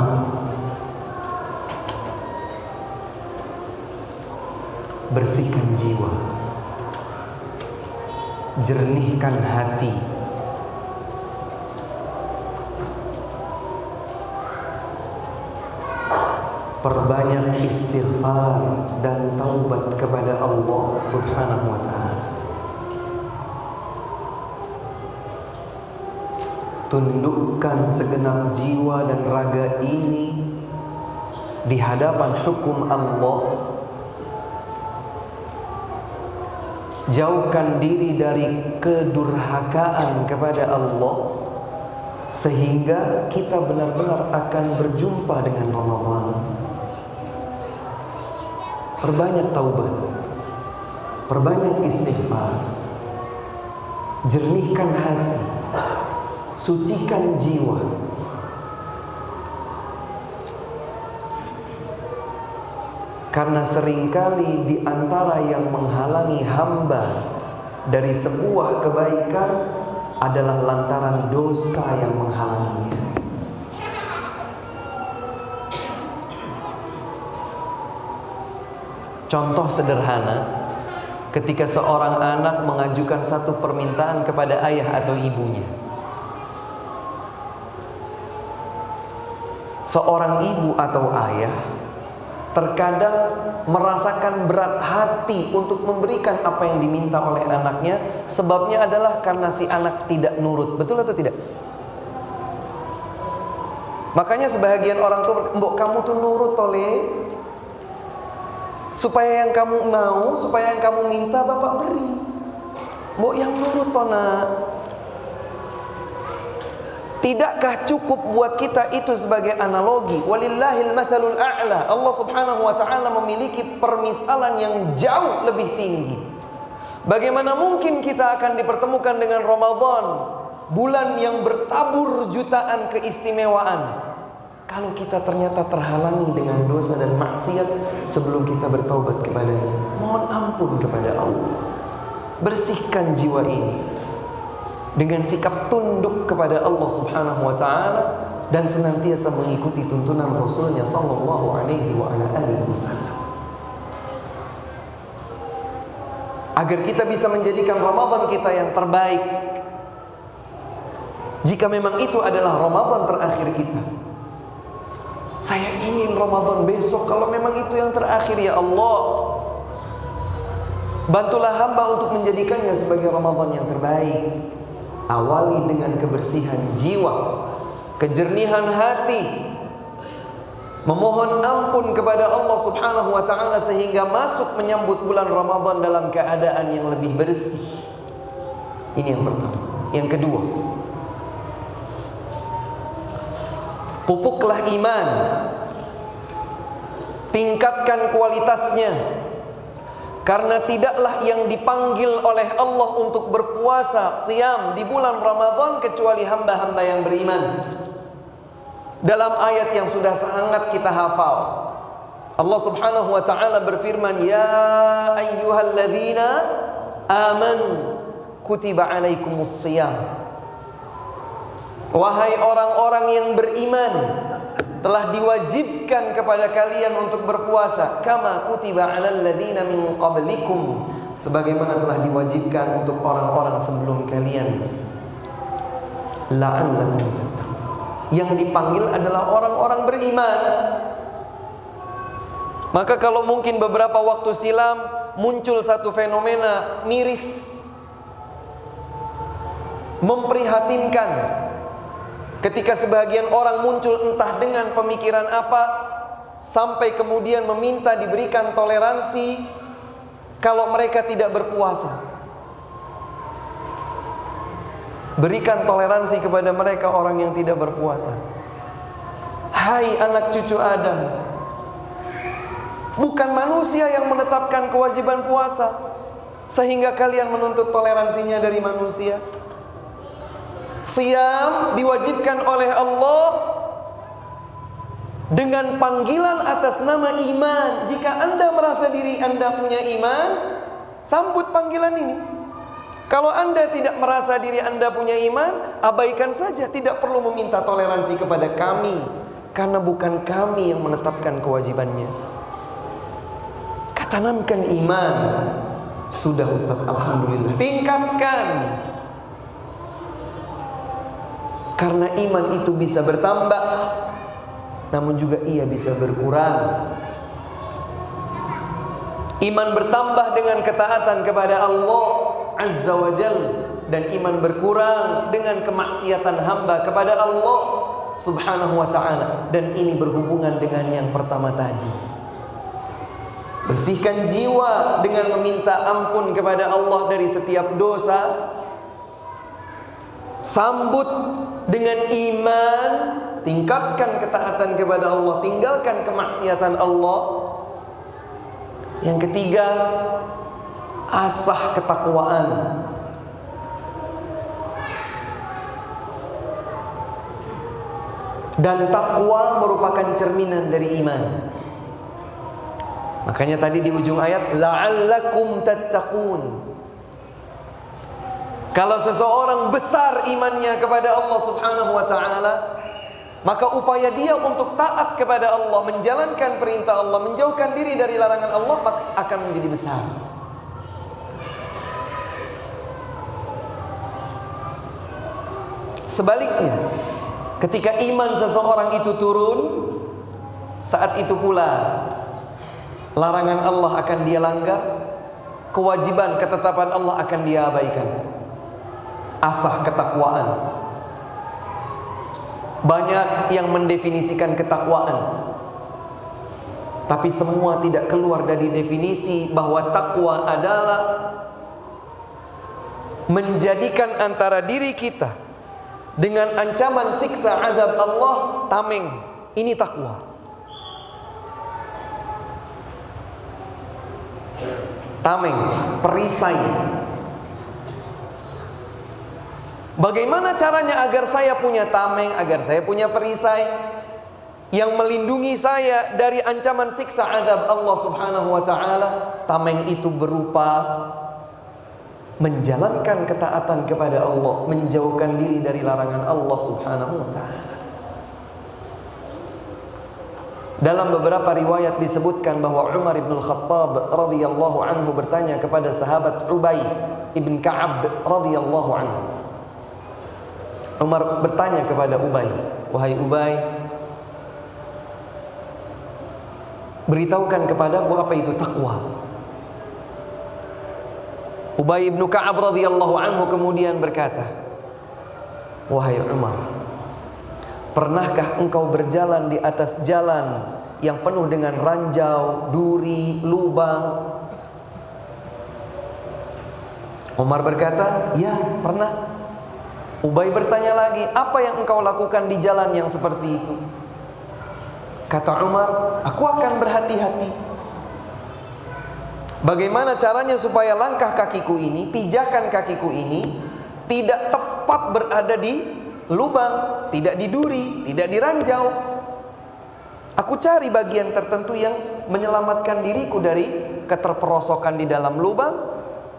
bersihkan jiwa, jernihkan hati, perbanyak istighfar dan taubat kepada Allah Subhanahu wa ta'ala. Tundukkan segenap jiwa dan raga ini di hadapan hukum Allah. Jauhkan diri dari kedurhakaan kepada Allah, sehingga kita benar-benar akan berjumpa dengan Ramadan. Perbanyak taubat, perbanyak istighfar, jernihkan hati, sucikan jiwa. Karena seringkali di antara yang menghalangi hamba dari sebuah kebaikan adalah lantaran dosa yang menghalanginya. Contoh sederhana, ketika seorang anak mengajukan satu permintaan kepada ayah atau ibunya. Seorang ibu atau ayah terkadang merasakan berat hati untuk memberikan apa yang diminta oleh anaknya. Sebabnya adalah karena si anak tidak nurut. Betul atau tidak? Makanya sebahagian orang tua, "Mbok, kamu tuh nurut tole, supaya yang kamu mau, supaya yang kamu minta bapak beri. Mbok yang nurut tona." Tidakkah cukup buat kita itu sebagai analogi? Walillahil mathalul a'la. Allah Subhanahu wa ta'ala memiliki permisalan yang jauh lebih tinggi. Bagaimana mungkin kita akan dipertemukan dengan Ramadan, bulan yang bertabur jutaan keistimewaan, kalau kita ternyata terhalangi dengan dosa dan maksiat sebelum kita bertaubat kepadanya? Mohon ampun kepada Allah. Bersihkan jiwa ini. dengan sikap tunduk kepada Allah Subhanahu wa taala dan senantiasa mengikuti tuntunan Rasulnya sallallahu alaihi wa ala alihi wasallam. Agar kita bisa menjadikan Ramadan kita yang terbaik. Jika memang itu adalah Ramadan terakhir kita. Saya ingin Ramadan besok kalau memang itu yang terakhir, ya Allah. Bantulah hamba untuk menjadikannya sebagai Ramadan yang terbaik. Awali dengan kebersihan jiwa, kejernihan hati, memohon ampun kepada Allah Subhanahu wa ta'ala sehingga masuk menyambut bulan Ramadan dalam keadaan yang lebih bersih. Ini yang pertama. Yang kedua, pupuklah iman, tingkatkan kualitasnya. Karena tidaklah yang dipanggil oleh Allah untuk berpuasa siam di bulan Ramadan kecuali hamba-hamba yang beriman. Dalam ayat yang sudah sangat kita hafal, Allah Subhanahu wa ta'ala berfirman, ya ayyuhalladzina amanu kutiba alaikumus siyam. Wahai orang-orang yang beriman, telah diwajibkan kepada kalian untuk berpuasa, kama kutiba 'alal ladzina min qablikum, sebagaimana telah diwajibkan untuk orang-orang sebelum kalian, la'allakum tattaqun. Yang dipanggil adalah orang-orang beriman. Maka kalau mungkin beberapa waktu silam muncul satu fenomena miris, memprihatinkan, ketika sebagian orang muncul entah dengan pemikiran apa, sampai kemudian meminta diberikan toleransi kalau mereka tidak berpuasa. Berikan toleransi kepada mereka orang yang tidak berpuasa. Hai anak cucu Adam, bukan manusia yang menetapkan kewajiban puasa sehingga kalian menuntut toleransinya dari manusia. Siam diwajibkan oleh Allah dengan panggilan atas nama iman. Jika Anda merasa diri Anda punya iman, sambut panggilan ini. Kalau Anda tidak merasa diri Anda punya iman, abaikan saja, tidak perlu meminta toleransi kepada kami, karena bukan kami yang menetapkan kewajibannya. Tanamkan iman. Sudah Ustaz, alhamdulillah. Tingkatkan. Karena iman itu bisa bertambah, namun juga ia bisa berkurang. Iman bertambah dengan ketaatan kepada Allah Azza wa Jal, dan iman berkurang dengan kemaksiatan hamba kepada Allah Subhanahu wa ta'ala. Dan ini berhubungan dengan yang pertama tadi. Bersihkan jiwa dengan meminta ampun kepada Allah dari setiap dosa. Sambut dengan iman, tingkatkan ketaatan kepada Allah, tinggalkan kemaksiatan Allah. Yang ketiga, asah ketakwaan. Dan takwa merupakan cerminan dari iman. Makanya tadi di ujung ayat, la'allakum tattaqun. Kalau seseorang besar imannya kepada Allah Subhanahu wa ta'ala, maka upaya dia untuk taat kepada Allah, menjalankan perintah Allah, menjauhkan diri dari larangan Allah, akan menjadi besar. Sebaliknya, ketika iman seseorang itu turun, saat itu pula larangan Allah akan dia langgar, kewajiban ketetapan Allah akan dia abaikan. Asah ketakwaan. Banyak yang mendefinisikan ketakwaan, tapi semua tidak keluar dari definisi bahwa takwa adalah menjadikan antara diri kita dengan ancaman siksa azab Allah tameng. Ini takwa. Tameng, perisai. Bagaimana caranya agar saya punya tameng, agar saya punya perisai yang melindungi saya dari ancaman siksa azab Allah Subhanahu wa ta'ala? Tameng itu berupa menjalankan ketaatan kepada Allah, menjauhkan diri dari larangan Allah Subhanahu wa ta'ala. Dalam beberapa riwayat disebutkan bahwa Umar ibn al-Khattab radhiyallahu anhu bertanya kepada sahabat Ubay ibn Ka'ab radhiyallahu anhu. Umar bertanya kepada Ubay, "Wahai Ubay, beritahukan kepadaku apa itu takwa." Ubay ibn Ka'ab radhiyallahu anhu kemudian berkata, "Wahai Umar, pernahkah engkau berjalan di atas jalan yang penuh dengan ranjau, duri, lubang?" Umar berkata, "Ya, pernah." Ubay bertanya lagi, "Apa yang engkau lakukan di jalan yang seperti itu?" Kata Umar, "Aku akan berhati-hati. Bagaimana caranya supaya langkah kakiku ini, pijakan kakiku ini tidak tepat berada di lubang, tidak di duri, tidak di ranjau. Aku cari bagian tertentu yang menyelamatkan diriku dari keterperosokan di dalam lubang,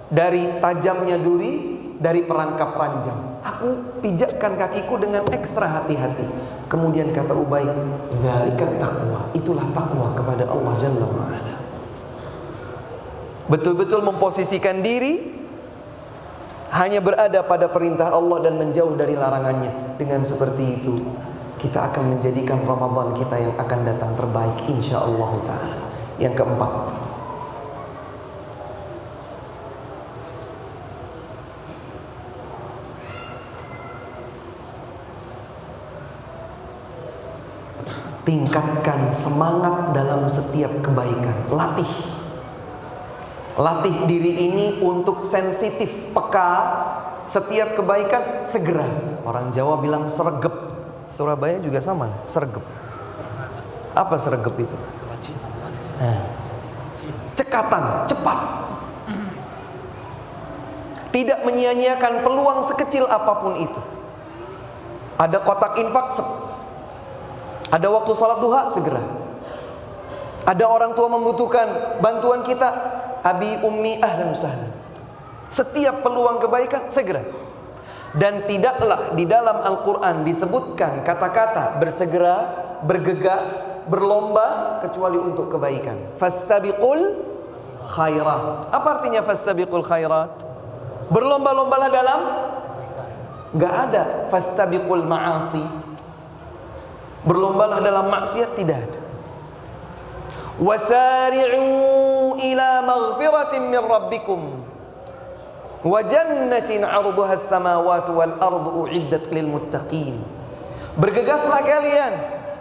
dari tajamnya duri, dari perangkap ranjau. Aku pijakkan kakiku dengan ekstra hati-hati." Kemudian kata Ubay, "Dzalika taqwa." Itulah takwa kepada Allah Jalla wa Ala. Betul-betul memposisikan diri hanya berada pada perintah Allah dan menjauh dari larangannya. Dengan seperti itu kita akan menjadikan Ramadan kita yang akan datang terbaik insyaallah ta'ala. Yang keempat, tingkatkan semangat dalam setiap kebaikan. Latih diri ini untuk sensitif, peka. Setiap kebaikan segera. Orang Jawa bilang sregep. Surabaya juga sama, sregep. Apa sregep itu? Cekatan, cepat. Tidak menyia-nyiakan peluang sekecil apapun itu. Ada kotak infak, ada waktu salat duha, segera. Ada orang tua membutuhkan bantuan kita, abi, ummi, ahlan sahlan. Setiap peluang kebaikan segera. Dan tidaklah di dalam Al-Quran disebutkan kata-kata bersegera, bergegas, berlomba kecuali untuk kebaikan. Fastabiqul khairat. Apa artinya fastabiqul khairat? Berlomba-lombalah dalam, enggak ada fastabiqul ma'asi. Berlombalah dalam maksiat, tidak ada. Wasari'u ila maghfiratin min rabbikum wa jannatin 'arduha as-samawati wal ardu u'iddat lil muttaqin. Bergegaslah kalian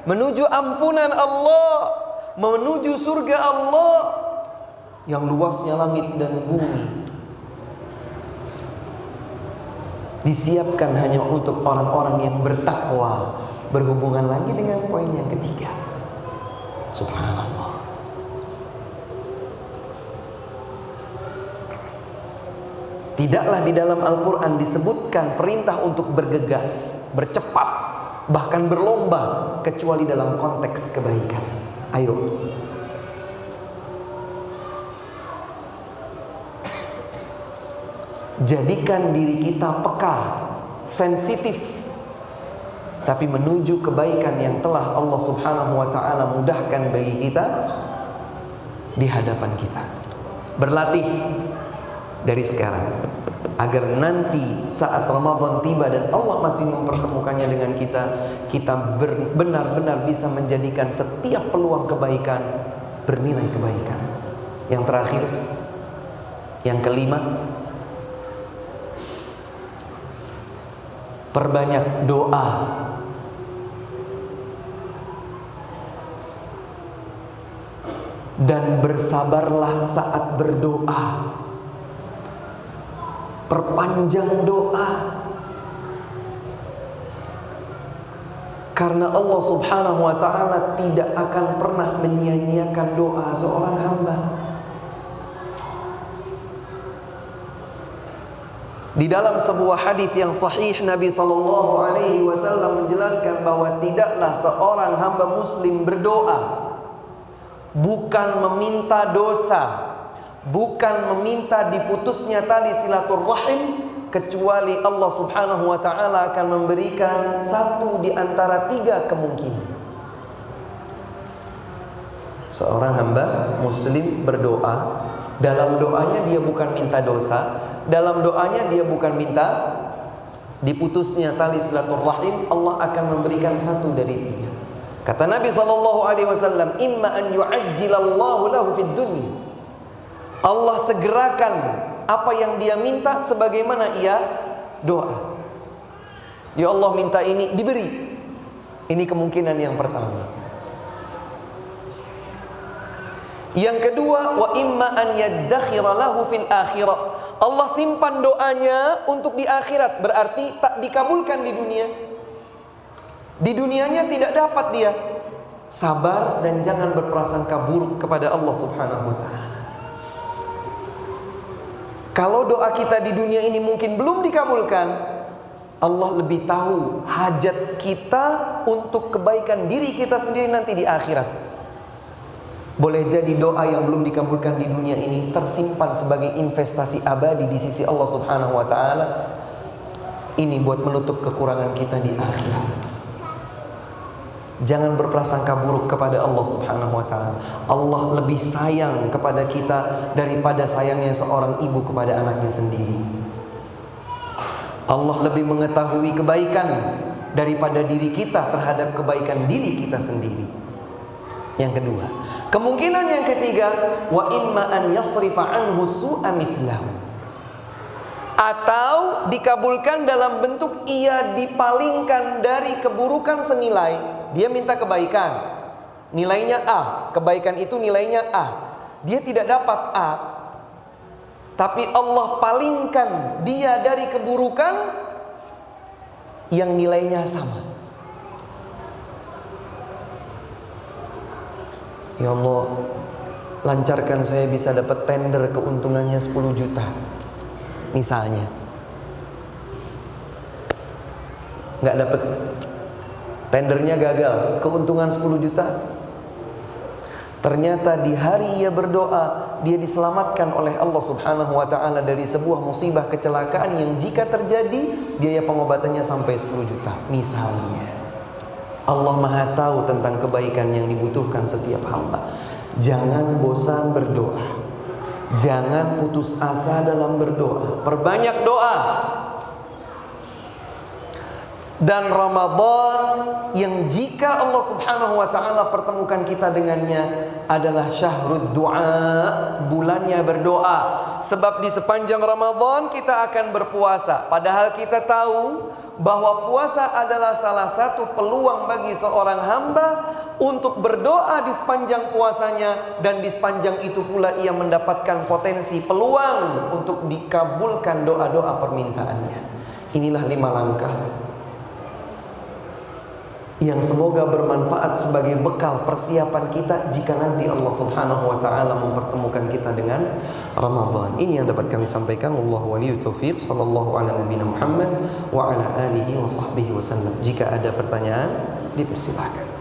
menuju ampunan Allah, menuju surga Allah yang luasnya langit dan bumi. Disiapkan hanya untuk orang-orang yang bertakwa. Berhubungan lagi dengan poin yang ketiga. Subhanallah. Tidaklah di dalam Al-Quran disebutkan perintah untuk bergegas, bercepat, bahkan berlomba, kecuali dalam konteks kebaikan. Ayo, jadikan diri kita peka, sensitif, tapi menuju kebaikan yang telah Allah Subhanahu wa ta'ala mudahkan bagi kita di hadapan kita. Berlatih dari sekarang agar nanti saat Ramadan tiba dan Allah masih mempertemukannya dengan kita benar-benar bisa menjadikan setiap peluang kebaikan bernilai kebaikan. Yang terakhir, yang kelima, perbanyak doa. Dan bersabarlah saat berdoa. Perpanjang doa. Karena Allah Subhanahu wa ta'ala tidak akan pernah menyia-nyiakan doa seorang hamba. Di dalam sebuah hadis yang sahih, Nabi SAW menjelaskan bahwa tidaklah seorang hamba muslim berdoa bukan meminta dosa, bukan meminta diputusnya tali silaturrahim, kecuali Allah Subhanahu wa ta'ala akan memberikan satu di antara 3 kemungkinan. Seorang hamba muslim berdoa, dalam doanya dia bukan minta dosa, dalam doanya dia bukan minta diputusnya tali silaturrahim, Allah akan memberikan satu dari 3. Kata Nabi SAW, imma an yu'ajjilallahu lahu fid dunya, Allah segerakan apa yang dia minta sebagaimana ia doa. Ya Allah minta ini, diberi. Ini kemungkinan yang pertama. Yang kedua, wa imma an yaddakhira lahu fil akhirah, Allah simpan doanya untuk di akhirat, berarti tak dikabulkan di dunia. Di dunianya tidak dapat dia. Sabar dan jangan berprasangka buruk kepada Allah Subhanahu wa ta'ala. Kalau doa kita di dunia ini mungkin belum dikabulkan, Allah lebih tahu hajat kita untuk kebaikan diri kita sendiri nanti di akhirat. Boleh jadi doa yang belum dikabulkan di dunia ini tersimpan sebagai investasi abadi di sisi Allah Subhanahu wa ta'ala. Ini buat menutup kekurangan kita di akhirat. Jangan berprasangka buruk kepada Allah Subhanahu wa ta'ala. Allah lebih sayang kepada kita daripada sayangnya seorang ibu kepada anaknya sendiri. Allah lebih mengetahui kebaikan daripada diri kita terhadap kebaikan diri kita sendiri. Yang kedua. Kemungkinan yang ketiga, wa imma an yasrifa anhu su'a mithlahu, atau dikabulkan dalam bentuk ia dipalingkan dari keburukan senilai. Dia minta kebaikan, nilainya A, kebaikan itu nilainya A, dia tidak dapat A, tapi Allah palingkan dia dari keburukan yang nilainya sama. Ya Allah, lancarkan saya bisa dapat tender keuntungannya 10 juta misalnya. Nggak dapat, tendernya gagal, keuntungan 10 juta. Ternyata di hari ia berdoa, dia diselamatkan oleh Allah Subhanahu wa ta'ala dari sebuah musibah kecelakaan yang jika terjadi biaya pengobatannya sampai 10 juta misalnya. Allah Maha tahu tentang kebaikan yang dibutuhkan setiap hamba. Jangan bosan berdoa, jangan putus asa dalam berdoa, perbanyak doa. Dan Ramadan yang jika Allah Subhanahu wa ta'ala pertemukan kita dengannya adalah syahrud du'a, bulannya berdoa. Sebab di sepanjang Ramadan kita akan berpuasa, padahal kita tahu bahwa puasa adalah salah satu peluang bagi seorang hamba untuk berdoa di sepanjang puasanya, dan di sepanjang itu pula ia mendapatkan potensi peluang untuk dikabulkan doa-doa permintaannya. Inilah 5 langkah yang semoga bermanfaat sebagai bekal persiapan kita jika nanti Allah Subhanahu wa ta'ala mempertemukan kita dengan Ramadan. Ini yang dapat kami sampaikan. Wallahu waliyyu taufiq. Sallallahu ala nabiyina Muhammad wa ala alihi wa sahbihi wasallam. Jika ada pertanyaan, dipersilakan.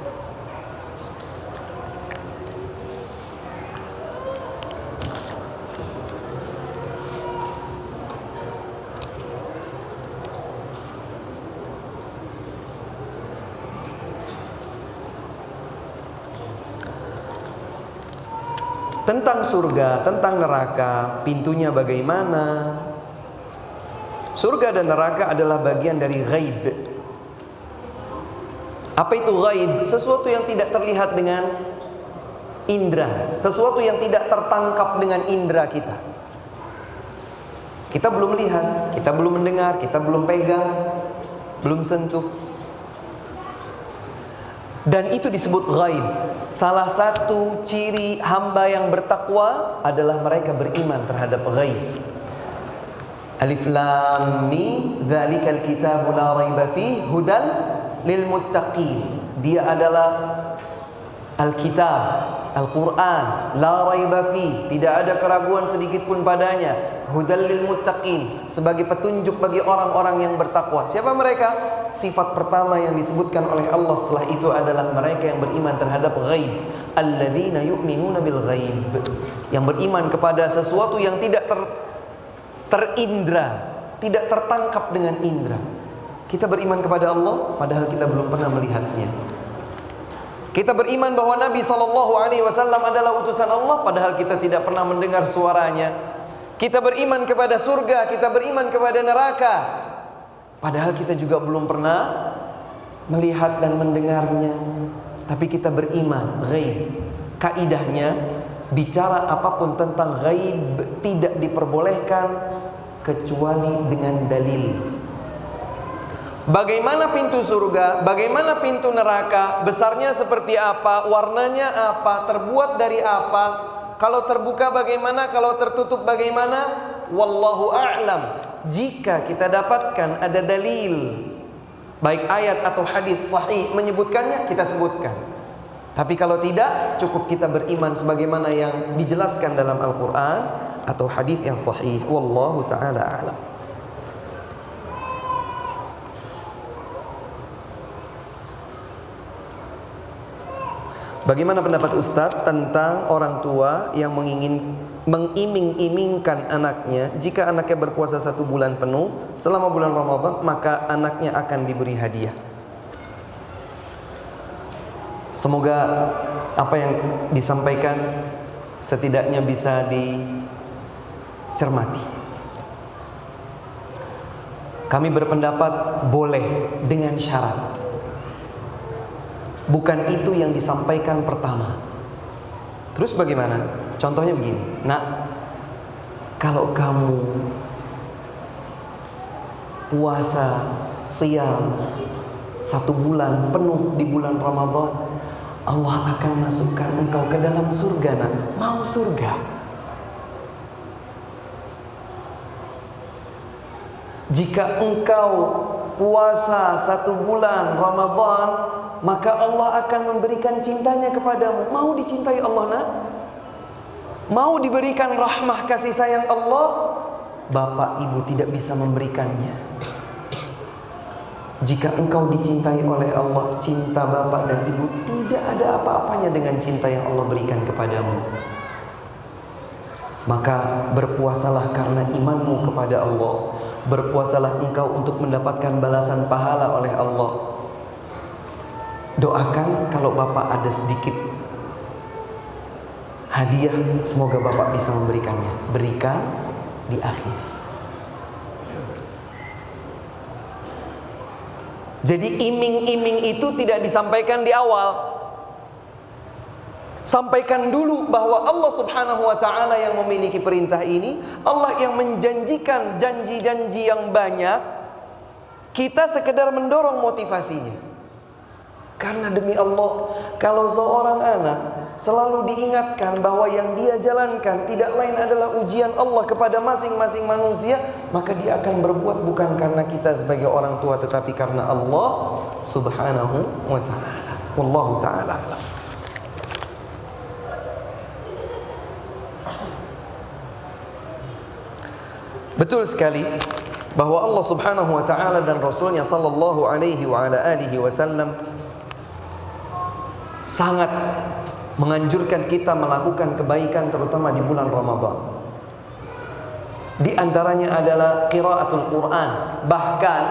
Tentang surga, tentang neraka, pintunya bagaimana? Surga dan neraka adalah bagian dari ghaib. Apa itu ghaib? Sesuatu yang tidak terlihat dengan indera, sesuatu yang tidak tertangkap dengan indera kita. Kita belum lihat, kita belum mendengar, kita belum pegang, belum sentuh. Dan itu disebut ghaib. Salah satu ciri hamba yang bertakwa adalah mereka beriman terhadap ghaib. Alif Lam Mim, dzalikal kitabu la raiba fihi hudal lil muttaqin. Dia adalah Alkitab, Al-Quran, la raiba fi, tidak ada keraguan sedikit pun padanya. Hudal lil muttaqin, sebagai petunjuk bagi orang-orang yang bertakwa. Siapa mereka? Sifat pertama yang disebutkan oleh Allah setelah itu adalah mereka yang beriman terhadap ghaib. Alladzina yu'minuna bil ghaib, yang beriman kepada sesuatu yang tidak terindra, tidak tertangkap dengan indra. Kita beriman kepada Allah padahal kita belum pernah melihatnya. Kita beriman bahwa Nabi SAW adalah utusan Allah padahal kita tidak pernah mendengar suaranya. Kita beriman kepada surga, kita beriman kepada neraka padahal kita juga belum pernah melihat dan mendengarnya. Tapi kita beriman ghaib. Kaidahnya, bicara apapun tentang ghaib tidak diperbolehkan kecuali dengan dalil. Bagaimana pintu surga, bagaimana pintu neraka, besarnya seperti apa, warnanya apa, terbuat dari apa, kalau terbuka bagaimana, kalau tertutup bagaimana, wallahu a'lam. Jika kita dapatkan ada dalil, baik ayat atau hadis sahih menyebutkannya, kita sebutkan. Tapi kalau tidak, cukup kita beriman sebagaimana yang dijelaskan dalam Al-Quran atau hadis yang sahih. Wallahu ta'ala a'lam. Bagaimana pendapat Ustadz tentang orang tua yang mengiming-imingkan anaknya, jika anaknya berpuasa 1 bulan penuh selama bulan Ramadan, maka anaknya akan diberi hadiah? Semoga apa yang disampaikan setidaknya bisa dicermati. Kami berpendapat boleh dengan syarat. Bukan itu yang disampaikan pertama. Terus bagaimana? Contohnya begini, nak, kalau kamu puasa siam 1 bulan penuh di bulan Ramadan, Allah akan masukkan engkau ke dalam surga, nak. Mau surga? Jika engkau puasa 1 bulan Ramadan, maka Allah akan memberikan cintanya kepadamu. Mau dicintai Allah, nak? Mau diberikan rahmah kasih sayang Allah? Bapak ibu tidak bisa memberikannya. Jika engkau dicintai oleh Allah, cinta bapak dan ibu tidak ada apa-apanya dengan cinta yang Allah berikan kepadamu. Maka berpuasalah karena imanmu kepada Allah. Berpuasalah engkau untuk mendapatkan balasan pahala oleh Allah. Doakan kalau bapak ada sedikit hadiah, semoga bapak bisa memberikannya. Berikan di akhir. Jadi iming-iming itu tidak disampaikan di awal. Sampaikan dulu bahwa Allah Subhanahu wa ta'ala yang memiliki perintah ini. Allah yang menjanjikan janji-janji yang banyak. Kita sekedar mendorong motivasinya. Karena demi Allah, kalau seorang anak selalu diingatkan bahwa yang dia jalankan tidak lain adalah ujian Allah kepada masing-masing manusia, maka dia akan berbuat bukan karena kita sebagai orang tua, tetapi karena Allah Subhanahu wa ta'ala. Wallahu ta'ala alam. Betul sekali bahwa Allah Subhanahu wa ta'ala dan Rasulnya sallallahu alaihi wa ala alihi wasallam sangat menganjurkan kita melakukan kebaikan terutama di bulan Ramadan. Di antaranya adalah qiraatul Quran. Bahkan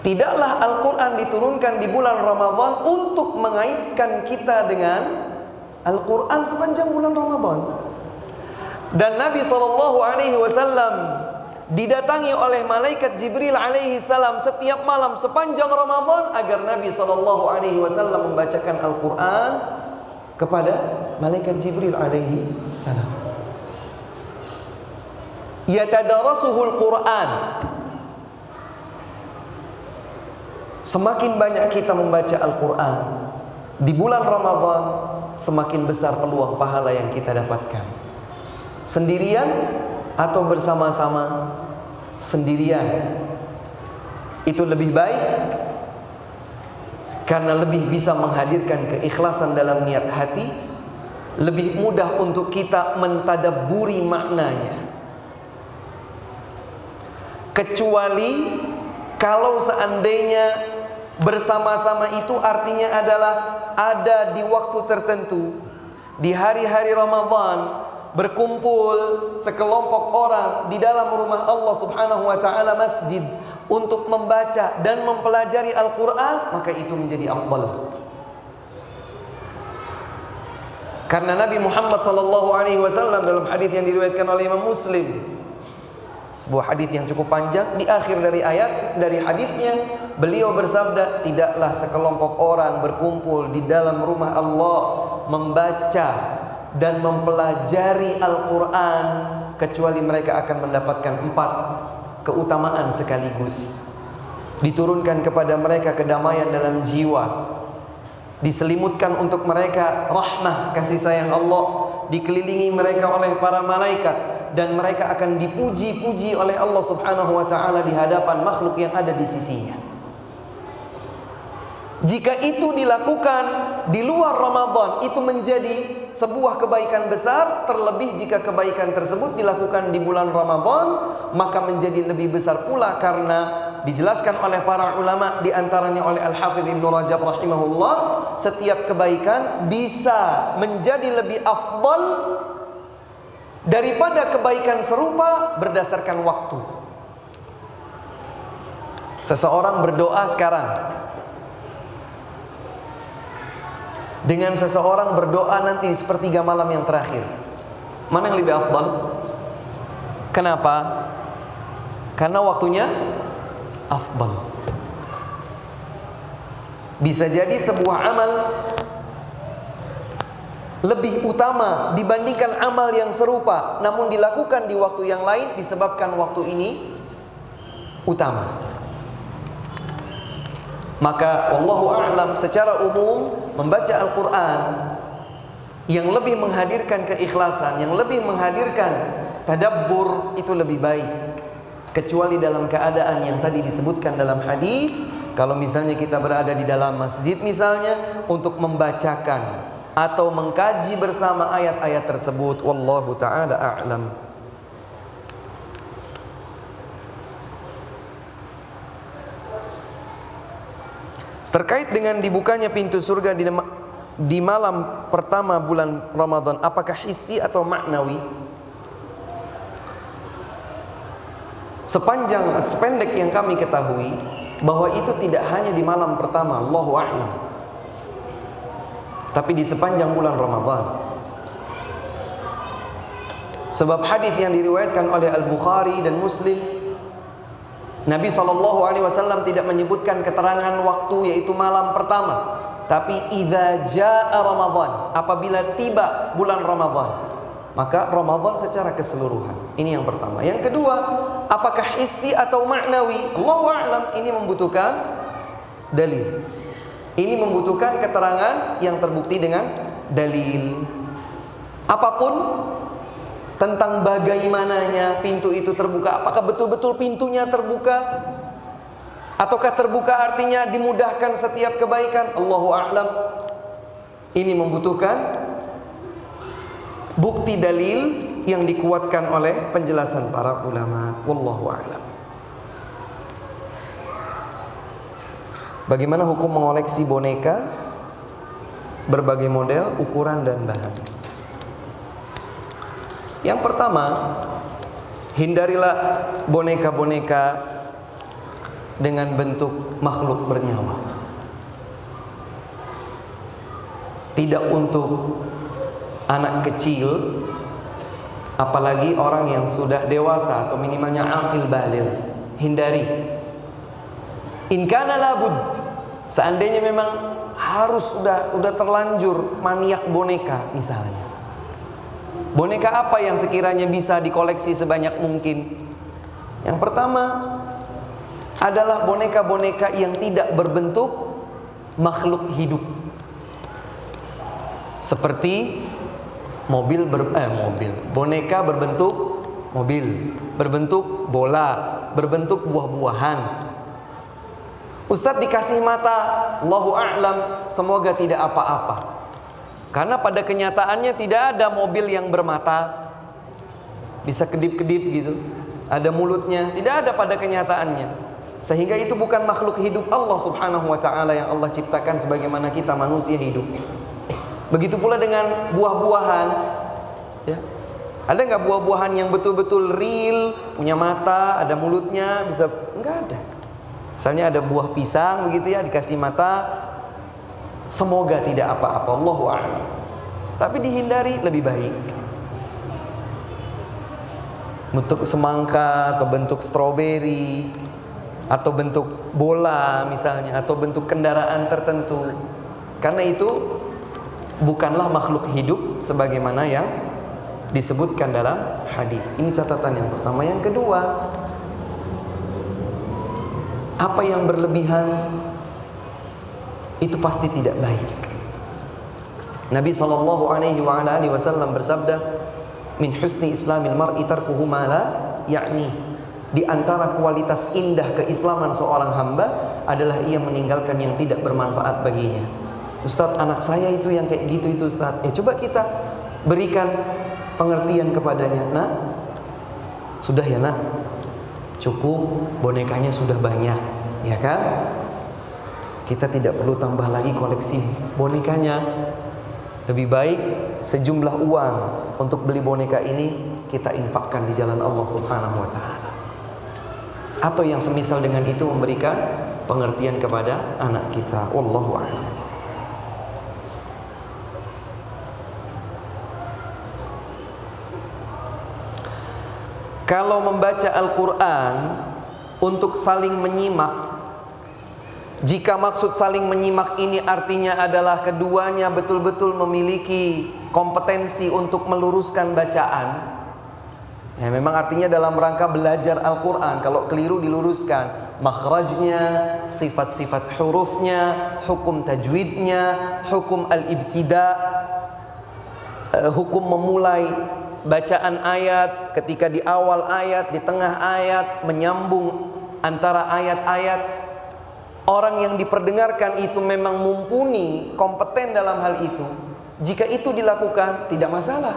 tidaklah Al-Quran diturunkan di bulan Ramadan untuk mengaitkan kita dengan Al-Quran sepanjang bulan Ramadan. Dan Nabi SAW didatangi oleh malaikat Jibril alaihi salam setiap malam sepanjang Ramadan agar Nabi SAW membacakan Al-Quran kepada malaikat Jibril alaihi salam. Yatadarasuhul Quran. Semakin banyak kita membaca Al-Quran di bulan Ramadan, semakin besar peluang pahala yang kita dapatkan. Sendirian atau bersama-sama? Sendirian itu lebih baik Karena lebih bisa menghadirkan keikhlasan dalam niat hati, lebih mudah untuk kita mentadabburi maknanya. Kecuali kalau seandainya bersama-sama itu artinya adalah ada di waktu tertentu, di hari-hari Ramadan, berkumpul sekelompok orang di dalam rumah Allah Subhanahu wa taala, masjid, untuk membaca dan mempelajari Al-Quran, maka itu menjadi afdal. Karena Nabi Muhammad SAW dalam hadis yang diriwayatkan oleh Imam Muslim, sebuah hadis yang cukup panjang, di akhir dari hadisnya beliau bersabda, tidaklah sekelompok orang berkumpul di dalam rumah Allah membaca dan mempelajari Al-Quran kecuali mereka akan mendapatkan 4 keutamaan sekaligus. Diturunkan kepada mereka kedamaian dalam jiwa, diselimutkan untuk mereka rahmah, kasih sayang Allah, dikelilingi mereka oleh para malaikat, dan mereka akan dipuji-puji oleh Allah Subhanahu wa taala di hadapan makhluk yang ada di sisinya. Jika itu dilakukan di luar Ramadan, itu menjadi sebuah kebaikan besar. Terlebih jika kebaikan tersebut dilakukan di bulan Ramadan, maka menjadi lebih besar pula, karena dijelaskan oleh para ulama, di antaranya oleh Al-Hafidz Ibnu Rajab rahimahullah, setiap kebaikan bisa menjadi lebih afdal daripada kebaikan serupa berdasarkan waktu. Seseorang berdoa sekarang dengan seseorang berdoa nanti di sepertiga malam yang terakhir, mana yang lebih afdal? Kenapa? Karena waktunya afdal. Bisa jadi sebuah amal lebih utama dibandingkan amal yang serupa, namun dilakukan di waktu yang lain disebabkan waktu ini utama. Maka wallahu a'lam, secara umum membaca Al-Quran yang lebih menghadirkan keikhlasan, yang lebih menghadirkan tadabbur, itu lebih baik. Kecuali dalam keadaan yang tadi disebutkan dalam hadis, kalau misalnya kita berada di dalam masjid misalnya, untuk membacakan atau mengkaji bersama ayat-ayat tersebut. Wallahu ta'ala a'lam. Terkait dengan dibukanya pintu surga di malam pertama bulan Ramadan, apakah hissi atau maknawi? Sependek yang kami ketahui, bahwa itu tidak hanya di malam pertama, Allahu a'lam, tapi di sepanjang bulan Ramadan. Sebab hadis yang diriwayatkan oleh Al-Bukhari dan Muslim, Nabi SAW tidak menyebutkan keterangan waktu, yaitu malam pertama, tapi idza jaa Ramadan, apabila tiba bulan Ramadan, maka Ramadan secara keseluruhan. Ini yang pertama. Yang kedua, apakah hissi atau maknawi? Allahu a'lam. Ini membutuhkan dalil. Ini membutuhkan keterangan yang terbukti dengan dalil. Apapun tentang bagaimananya pintu itu terbuka, apakah betul-betul pintunya terbuka, ataukah terbuka artinya dimudahkan setiap kebaikan, Allahu a'lam. Ini membutuhkan bukti dalil yang dikuatkan oleh penjelasan para ulama. Wallahu a'lam. Bagaimana hukum mengoleksi boneka berbagai model, ukuran dan bahan? Yang pertama, hindarilah boneka-boneka dengan bentuk makhluk bernyawa. Tidak untuk anak kecil, apalagi orang yang sudah dewasa atau minimalnya aqil baligh. Hindari. In kana labud, seandainya memang harus sudah terlanjur maniak boneka misalnya. Boneka apa yang sekiranya bisa dikoleksi sebanyak mungkin? Yang pertama adalah boneka-boneka yang tidak berbentuk makhluk hidup, seperti boneka berbentuk mobil, berbentuk bola, berbentuk buah-buahan. Ustadz dikasih mata, Allahu a'lam, semoga tidak apa-apa. Karena pada kenyataannya tidak ada mobil yang bermata, bisa kedip-kedip gitu, ada mulutnya, tidak ada pada kenyataannya. Sehingga itu bukan makhluk hidup Allah subhanahu wa ta'ala yang Allah ciptakan sebagaimana kita manusia hidup. Begitu pula dengan buah-buahan, ya. Ada nggak buah-buahan yang betul-betul real, punya mata, ada mulutnya, bisa? Nggak ada. Misalnya ada buah pisang begitu ya, dikasih mata, semoga tidak apa-apa, Allahu a'lam. Tapi dihindari lebih baik. Bentuk semangka atau bentuk stroberi atau bentuk bola misalnya, atau bentuk kendaraan tertentu. Karena itu bukanlah makhluk hidup sebagaimana yang disebutkan dalam hadis. Ini catatan yang pertama. Yang kedua, apa yang berlebihan itu pasti tidak baik. Nabi SAW bersabda, min husni islamil mar'i tarkuhu ma la ya'ni. Di antara kualitas indah keislaman seorang hamba adalah ia meninggalkan yang tidak bermanfaat baginya. Ustaz, anak saya itu yang kayak gitu itu Ustaz. Coba kita berikan pengertian kepadanya. Nah, sudah ya nak, cukup, bonekanya sudah banyak, ya kan? Kita tidak perlu tambah lagi koleksi bonekanya. Lebih baik sejumlah uang untuk beli boneka ini kita infakkan di jalan Allah subhanahu wa ta'ala. Atau yang semisal dengan itu, memberikan pengertian kepada anak kita. Wallahu a'lam. Kalau membaca Al-Quran untuk saling menyimak, jika maksud saling menyimak ini artinya adalah keduanya betul-betul memiliki kompetensi untuk meluruskan bacaan, ya memang artinya dalam rangka belajar Al-Quran. Kalau keliru diluruskan makhrajnya, sifat-sifat hurufnya, hukum tajwidnya, hukum al-ibtida, hukum memulai bacaan ayat, ketika di awal ayat, di tengah ayat, menyambung antara ayat-ayat. Orang yang diperdengarkan itu memang mumpuni, kompeten dalam hal itu. Jika itu dilakukan, tidak masalah.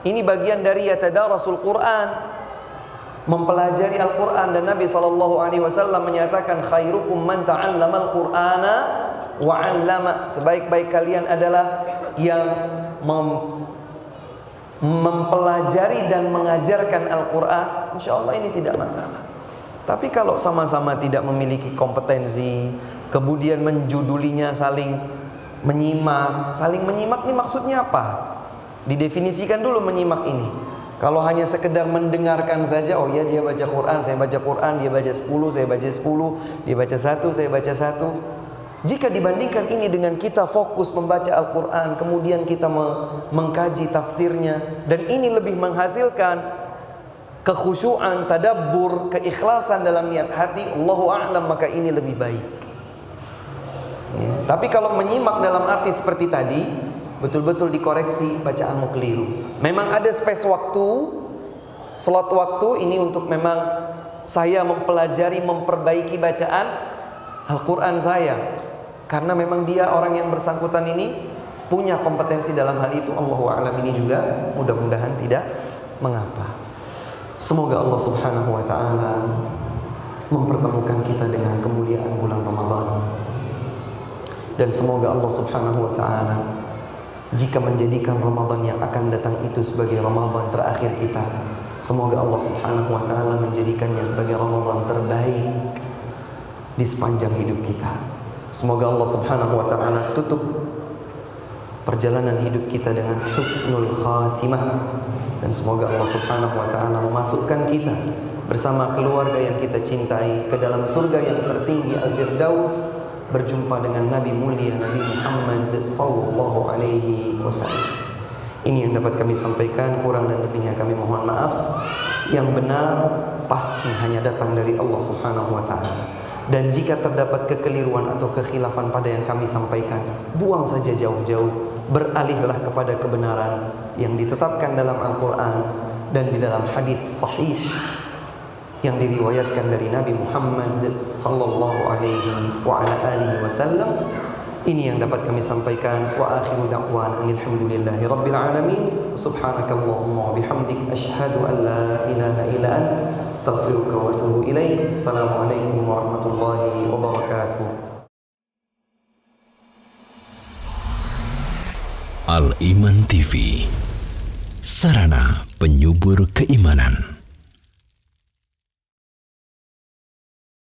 Ini bagian dari yatadarasul Quran, mempelajari Al-Quran. Dan Nabi SAW menyatakan, khairukum man ta'allamal Qur'ana wa 'allama. Sebaik-baik kalian adalah yang mempelajari dan mengajarkan Al-Quran. Insya Allah ini tidak masalah. Tapi kalau sama-sama tidak memiliki kompetensi, kemudian menjudulinya saling menyimak. Saling menyimak ini maksudnya apa? Didefinisikan dulu menyimak ini. Kalau hanya sekedar mendengarkan saja, oh ya dia baca Quran, saya baca Quran, dia baca 10, saya baca 10, dia baca 1, saya baca 1. Jika dibandingkan ini dengan kita fokus membaca Al-Quran, kemudian kita mengkaji tafsirnya, dan ini lebih menghasilkan kekhusyuan, tadabbur, keikhlasan dalam niat hati, Allahu a'lam, maka ini lebih baik. Ya. Tapi kalau menyimak dalam arti seperti tadi, betul-betul dikoreksi bacaanmu keliru. Memang ada space waktu, slot waktu ini untuk memang saya mempelajari, memperbaiki bacaan Al-Quran saya. Karena memang dia orang yang bersangkutan ini punya kompetensi dalam hal itu. Allahu a'lam, ini juga mudah-mudahan tidak mengapa. Semoga Allah subhanahu wa ta'ala mempertemukan kita dengan kemuliaan bulan Ramadan. Dan semoga Allah subhanahu wa ta'ala, jika menjadikan Ramadan yang akan datang itu sebagai Ramadan terakhir kita, semoga Allah subhanahu wa ta'ala menjadikannya sebagai Ramadan terbaik di sepanjang hidup kita. Semoga Allah subhanahu wa ta'ala tutup perjalanan hidup kita dengan husnul khatimah. Dan semoga Allah subhanahu wa ta'ala memasukkan kita bersama keluarga yang kita cintai ke dalam surga yang tertinggi Al-Firdaus, berjumpa dengan Nabi mulia Nabi Muhammad sallallahu alaihi wasallam. Ini yang dapat kami sampaikan, kurang dan lebihnya kami mohon maaf. Yang benar pasti hanya datang dari Allah subhanahu wa ta'ala. Dan jika terdapat kekeliruan atau kekhilafan pada yang kami sampaikan, buang saja jauh-jauh, beralihlah kepada kebenaran yang ditetapkan dalam Al-Quran dan di dalam hadis sahih yang diriwayatkan dari Nabi Muhammad sallallahu alaihi wa ala alihi wasallam. Ini yang dapat kami sampaikan. Wa akhiru da'wana alhamdulillahi rabbil alamin. Subhanakallahumma wa bihamdik asyhadu an la ilaha illa anta astaghfiruka wa atubu ilaik. Assalamualaikum warahmatullahi wabarakatuh. Al Iman TV, sarana penyubur keimanan.